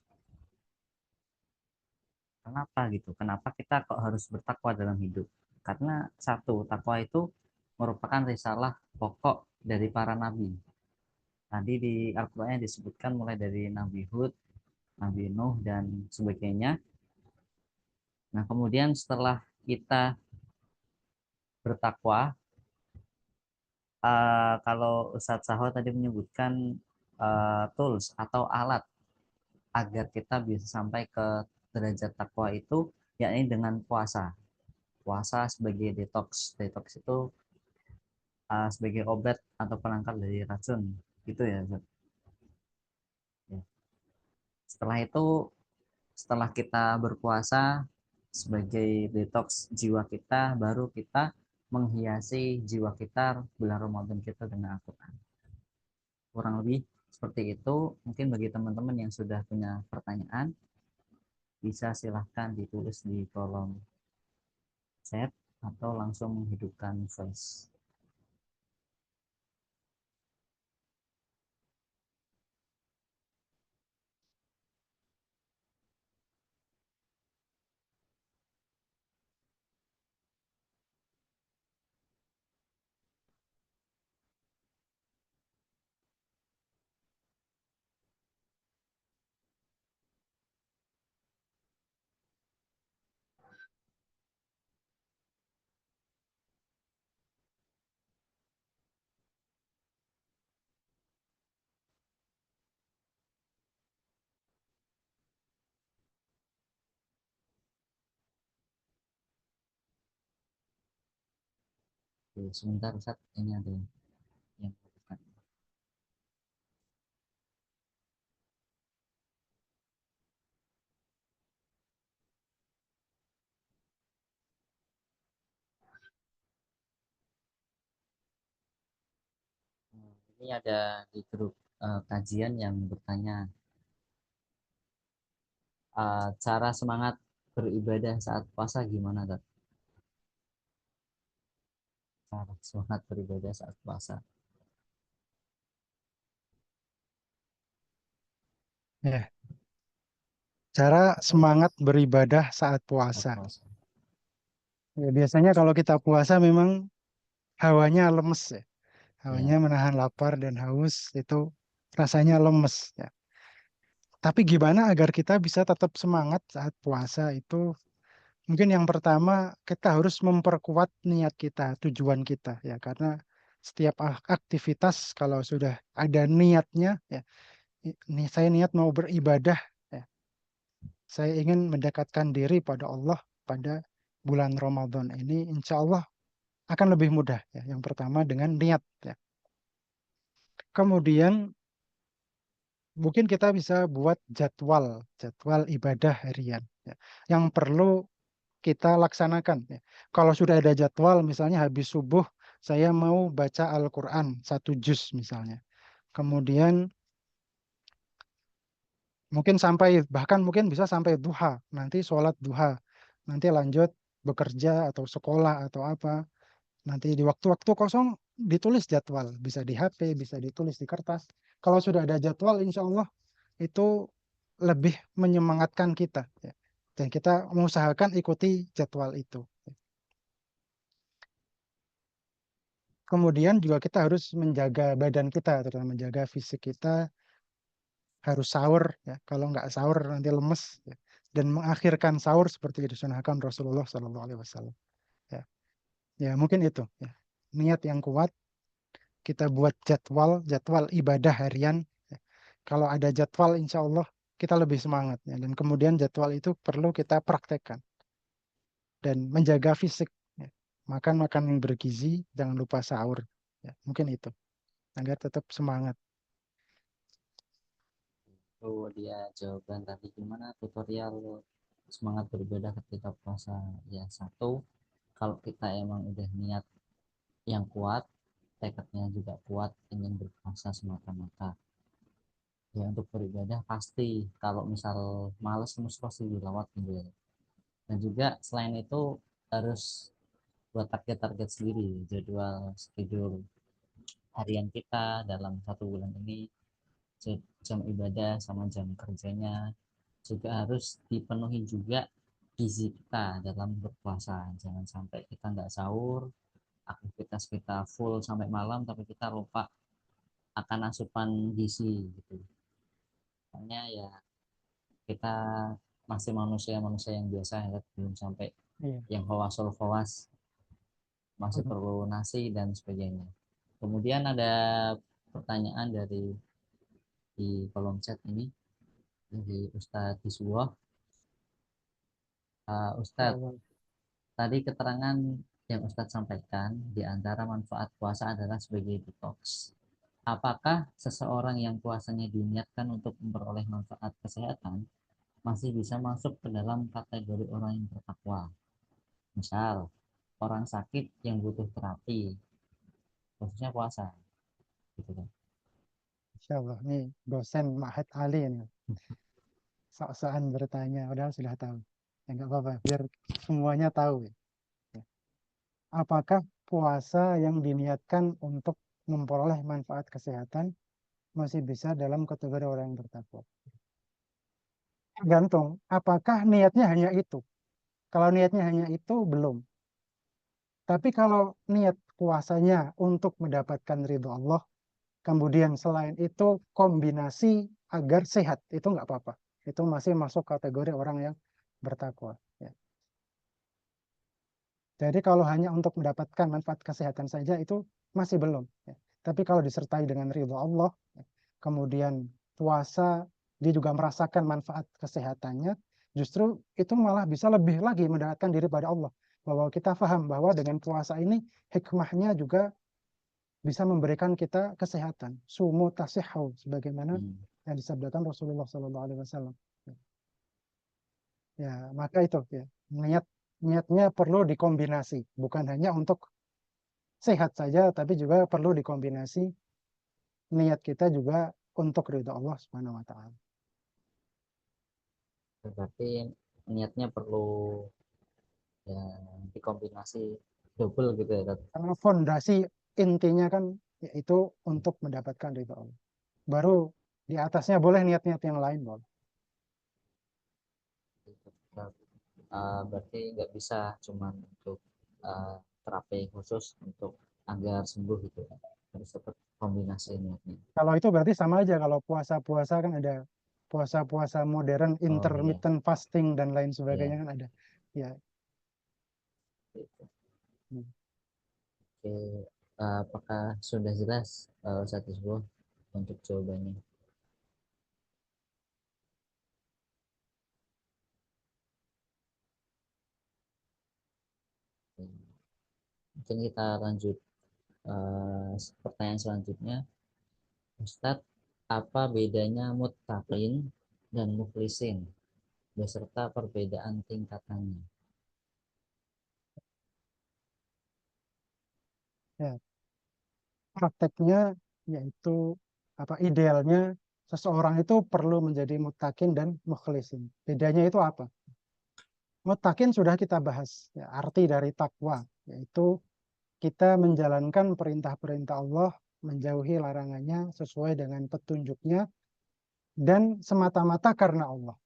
Kenapa gitu? Kenapa kita kok harus bertakwa dalam hidup? Karena satu, takwa itu merupakan risalah pokok dari para nabi. Tadi di Al-Qur'an disebutkan mulai dari Nabi Hud, Nabi Nuh dan sebagainya. Nah, kemudian setelah kita bertakwa, kalau Ustadz Saho tadi menyebutkan tools atau alat agar kita bisa sampai ke derajat takwa itu, yakni dengan puasa. Puasa sebagai detox. Detox itu sebagai obat atau penangkal dari racun, gitu ya. Ya. Setelah itu, setelah kita berpuasa sebagai detox jiwa kita, baru kita menghiasi jiwa kita bulan Ramadan kita dengan Al-Quran. Kurang lebih seperti itu. Mungkin bagi teman-teman yang sudah punya pertanyaan, bisa silahkan ditulis di kolom chat atau langsung menghidupkan voice. Oke, sebentar Ustaz, ini ada yang bukan. Ini ada di grup kajian yang bertanya cara semangat beribadah saat puasa gimana, Dok? Cara semangat beribadah saat puasa. Ya, cara semangat beribadah saat Saat puasa. puasa. Ya, biasanya kalau kita puasa memang hawanya lemes ya. Hawanya Ya, menahan lapar dan haus itu rasanya lemes ya. Tapi gimana agar kita bisa tetap semangat saat puasa itu mungkin yang pertama kita harus memperkuat niat kita, tujuan kita ya karena setiap aktivitas kalau sudah ada niatnya ya, ini saya niat mau beribadah ya. Saya ingin mendekatkan diri pada Allah pada bulan Ramadan ini insya Allah akan lebih mudah ya. Yang pertama dengan niat ya. Kemudian mungkin kita bisa buat jadwal ibadah harian ya, yang perlu kita laksanakan. Ya. Kalau sudah ada jadwal, misalnya habis subuh saya mau baca Al-Quran 1 juz misalnya. Kemudian mungkin bahkan mungkin bisa sampai duha, nanti sholat duha, nanti lanjut bekerja atau sekolah atau apa. Nanti di waktu-waktu kosong ditulis jadwal, bisa di HP, bisa ditulis di kertas. Kalau sudah ada jadwal, insya Allah itu lebih menyemangatkan kita. Ya. Dan kita mengusahakan ikuti jadwal itu. Kemudian juga kita harus menjaga badan kita, terutama menjaga fisik kita harus sahur ya. Kalau nggak sahur nanti lemes ya. Dan mengakhirkan sahur seperti disunahkan Rasulullah Shallallahu Alaihi Wasallam. Ya, ya mungkin itu. Ya. Niat yang kuat, kita buat jadwal ibadah harian. Ya. Kalau ada jadwal, insya Allah kita lebih semangat. Ya. Dan kemudian jadwal itu perlu kita praktekkan dan menjaga fisik. Ya. Makan makan yang bergizi, jangan lupa sahur. Ya. Mungkin itu agar tetap semangat. Itu dia jawaban tadi gimana tutorial semangat beribadah ketika puasa. Ya satu, kalau kita emang udah niat yang kuat, tekadnya juga kuat, ingin berpuasa semata-mata. Ya untuk beribadah pasti, kalau misal males terus pasti dilawat gitu ya. Dan juga selain itu harus buat target-target sendiri, jadwal schedule harian kita dalam 1 bulan ini, jam ibadah sama jam kerjanya juga harus dipenuhi juga gizi kita dalam berpuasa. Jangan sampai kita nggak sahur, aktivitas kita full sampai malam tapi kita lupa akan asupan gizi gitu. Makanya ya kita masih manusia-manusia yang biasa ya, belum sampai Iya. yang hawas masih perlu nasi dan sebagainya. Kemudian ada pertanyaan di kolom chat ini dari Ustadz Diswoh. Ya Ustadz, Allah. tadi keterangan yang Ustadz sampaikan di antara manfaat puasa adalah sebagai detox. Apakah seseorang yang puasanya diniatkan untuk memperoleh manfaat kesehatan masih bisa masuk ke dalam kategori orang yang bertakwa? Misal, orang sakit yang butuh terapi, khususnya puasa, gitu kan? Insya Allah. Ini dosen Ma'had Ali ini. Sok-sokan bertanya, padahal sudah tahu. Ya nggak apa-apa, biar semuanya tahu. Ya. Apakah puasa yang diniatkan untuk memperoleh manfaat kesehatan masih bisa dalam kategori orang yang bertakwa? Tergantung, apakah niatnya hanya itu? Kalau niatnya hanya itu, belum. Tapi kalau niat puasanya untuk mendapatkan ridho Allah, kemudian selain itu kombinasi agar sehat, itu nggak apa-apa. Itu masih masuk kategori orang yang bertakwa. Ya. Jadi kalau hanya untuk mendapatkan manfaat kesehatan saja itu masih belum. Ya. Tapi kalau disertai dengan ridho Allah, ya, kemudian puasa, dia juga merasakan manfaat kesehatannya, justru itu malah bisa lebih lagi mendekatkan diri pada Allah. Bahwa kita paham bahwa dengan puasa ini hikmahnya juga bisa memberikan kita kesehatan. Sumu tasihhu, sebagaimana Hmm. yang disabdakan Rasulullah SAW. Ya, maka itu ya, niatnya perlu dikombinasi, bukan hanya untuk sehat saja, tapi juga perlu dikombinasi niat kita juga untuk ridho Allah Subhanahu wa taala. Berarti niatnya perlu ya dikombinasi double gitu ya. Karena fondasi intinya kan yaitu untuk mendapatkan ridho Allah. Baru di atasnya boleh niat-niat yang lain boleh. Berarti nggak bisa cuman untuk terapi khusus untuk agar sembuh gitu ya. Harus tetap kombinasi niatnya. Kalau itu berarti sama aja kalau puasa-puasa kan ada puasa-puasa modern, Oh iya, intermittent fasting dan lain iya. sebagainya kan ada. Ya. Gitu. Hmm. Oke, apakah sudah jelas Ustadz Isbo untuk jawabannya? Oke. Mungkin kita lanjut pertanyaan selanjutnya. Ustadz, apa bedanya muttaqin dan muflisin beserta perbedaan tingkatannya? Ya, prakteknya yaitu apa idealnya seseorang itu perlu menjadi mutakin dan mukhlisin. Bedanya itu apa? Mutakin sudah kita bahas, ya, arti dari takwa, yaitu kita menjalankan perintah-perintah Allah, menjauhi larangannya sesuai dengan petunjuknya, dan semata-mata karena Allah.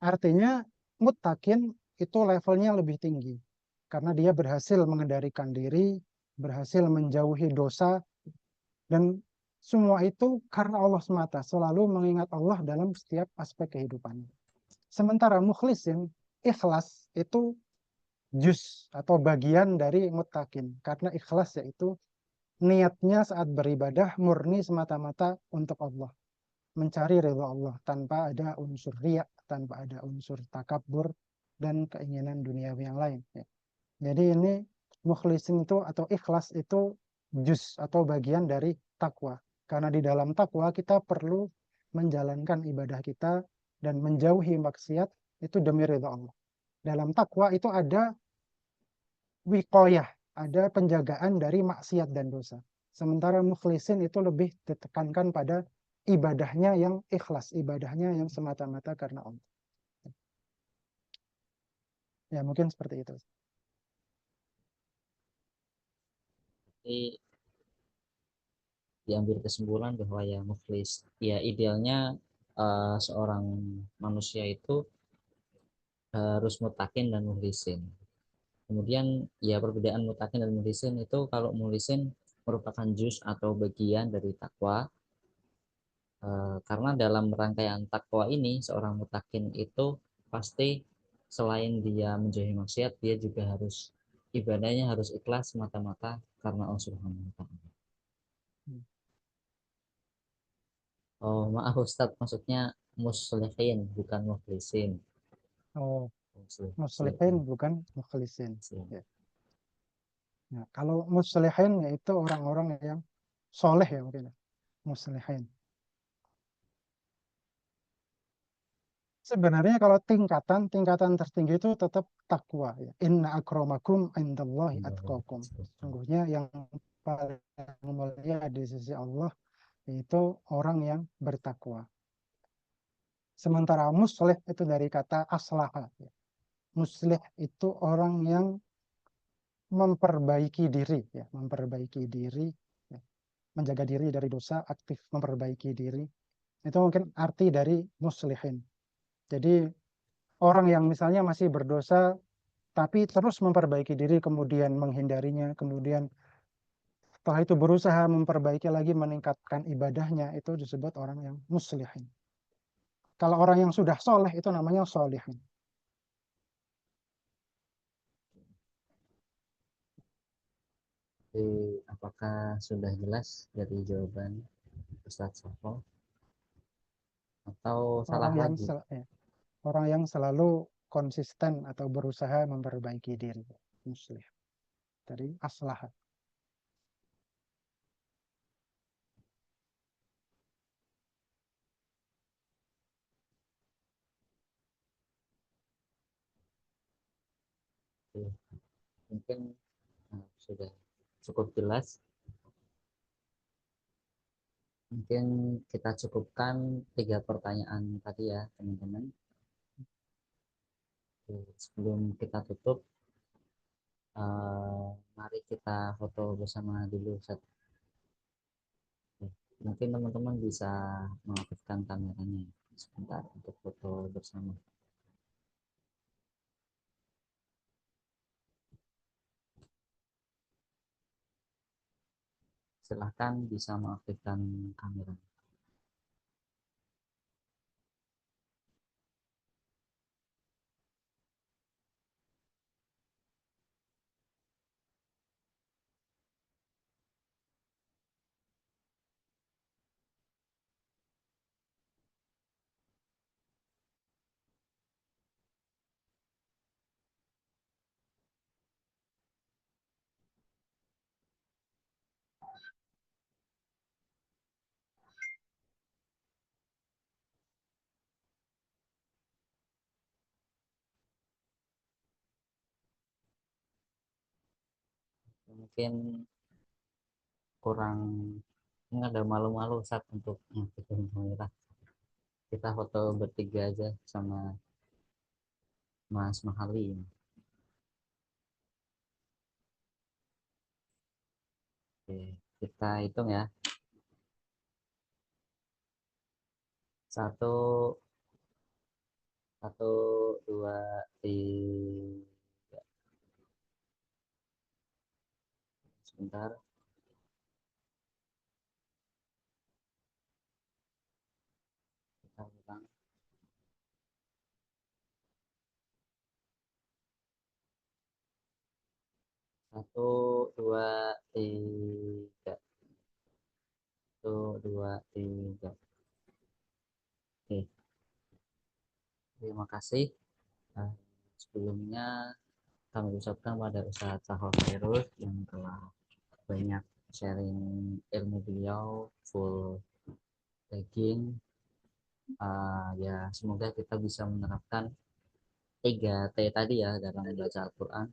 Artinya, mutakin itu levelnya lebih tinggi, karena dia berhasil mengendalikan diri, berhasil menjauhi dosa, dan semua itu karena Allah semata, selalu mengingat Allah dalam setiap aspek kehidupan. Sementara mukhlisin, ikhlas itu juz atau bagian dari muttaqin, karena ikhlas yaitu niatnya saat beribadah murni semata-mata untuk Allah, mencari ridha Allah tanpa ada unsur riya, tanpa ada unsur takabur dan keinginan duniawi yang lain. Ya. Jadi ini mukhlisin itu atau ikhlas itu juz atau bagian dari takwa. Karena di dalam takwa kita perlu menjalankan ibadah kita dan menjauhi maksiat itu demi ridha Allah. Dalam takwa itu ada wiqayah, ada penjagaan dari maksiat dan dosa. Sementara mukhlisin itu lebih ditekankan pada ibadahnya yang ikhlas, ibadahnya yang semata-mata karena Allah. Ya, mungkin seperti itu. Jadi diambil kesimpulan bahwa ya mukhlis, ya idealnya seorang manusia itu harus mutakin dan muhlisin. Kemudian ya perbedaan mutakin dan muhlisin itu, kalau muhlisin merupakan juz atau bagian dari takwa, karena dalam rangkaian takwa ini seorang mutakin itu pasti selain dia menjauhi maksiat, dia juga harus ibadahnya harus ikhlas semata-mata karena Allah Subhanahu wa taala. Oh, maaf Ustadz, maksudnya muslihin bukan mukhlisin. Oh, muslihin Muslihin. bukan mukhlisin. Ya. Nah, kalau muslihin yaitu orang-orang yang soleh ya mungkin. Muslihin. Sebenarnya kalau tingkatan tertinggi itu tetap takwa. Ya. Inna akramakum indallahi atqakum. Sungguhnya yang paling mulia di sisi Allah itu orang yang bertakwa. Sementara muslih itu dari kata aslaha. Ya. Muslih itu orang yang memperbaiki diri, ya, memperbaiki diri, ya, menjaga diri dari dosa, aktif memperbaiki diri. Itu mungkin arti dari muslihin. Jadi orang yang misalnya masih berdosa tapi terus memperbaiki diri, kemudian menghindarinya, kemudian setelah itu berusaha memperbaiki lagi, meningkatkan ibadahnya, itu disebut orang yang muslihin. Kalau orang yang sudah soleh itu namanya solihin. Jadi, apakah sudah jelas dari jawaban Ustadz Sofo atau salah Orang yang lagi? ya, orang yang selalu konsisten atau berusaha memperbaiki diri, muslim. Dari aslah. Oke, mungkin sudah cukup jelas. Mungkin kita cukupkan 3 pertanyaan tadi ya, teman-teman. Oke, sebelum kita tutup, mari kita foto bersama dulu. Mungkin teman-teman bisa mengaktifkan kameranya sebentar untuk foto bersama. Silahkan bisa mengaktifkan kamera. Mungkin kurang, ini ada malu-malu saat untuk mengaktifkan kamera. Kita foto bertiga aja sama Mas Mahali. Oke, kita hitung ya. 1, 1, 2, 3. Sebentar. Kita ulang. 1, 2, 3. 1, 2, 3. Oke, terima kasih. Nah, sebelumnya kami ucapkan pada Ustadz Sahal Khairul yang telah banyak sharing ilmu beliau full tagging. Ya semoga kita bisa menerapkan 3T tadi ya dalam membaca Al-Quran,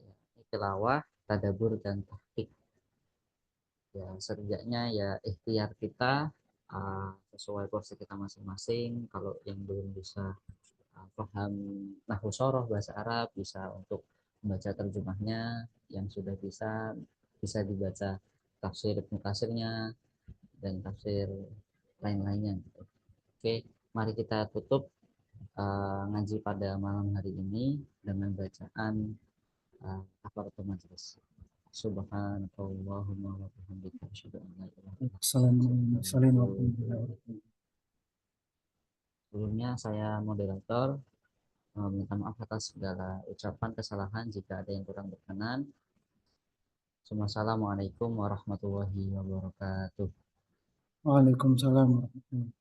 ya, tilawah, tadabur, dan tahqiq. Ya setidaknya ya ikhtiar kita sesuai porsi kita masing-masing. Kalau yang belum bisa paham nahwu soroh bahasa Arab, bisa untuk membaca terjemahnya. Yang sudah bisa dibaca tafsir Ibnu Katsirnya dan tafsir lain-lainnya gitu. Oke, mari kita tutup ngaji pada malam hari ini dengan bacaan kafaratul majelis. Subhanakallahumma wa bihamdika asyhadu an la ilaha illa anta Assalamualaikum astaghfiruka wa atubu warahmatullahi ilaik. Sebelumnya saya moderator minta maaf atas segala ucapan kesalahan jika ada yang kurang berkenan. Assalamualaikum warahmatullahi wabarakatuh. Waalaikumsalam warahmatullahi.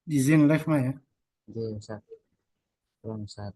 Izin live Mah ya. Oke, Ustaz. Tolong, Ustaz.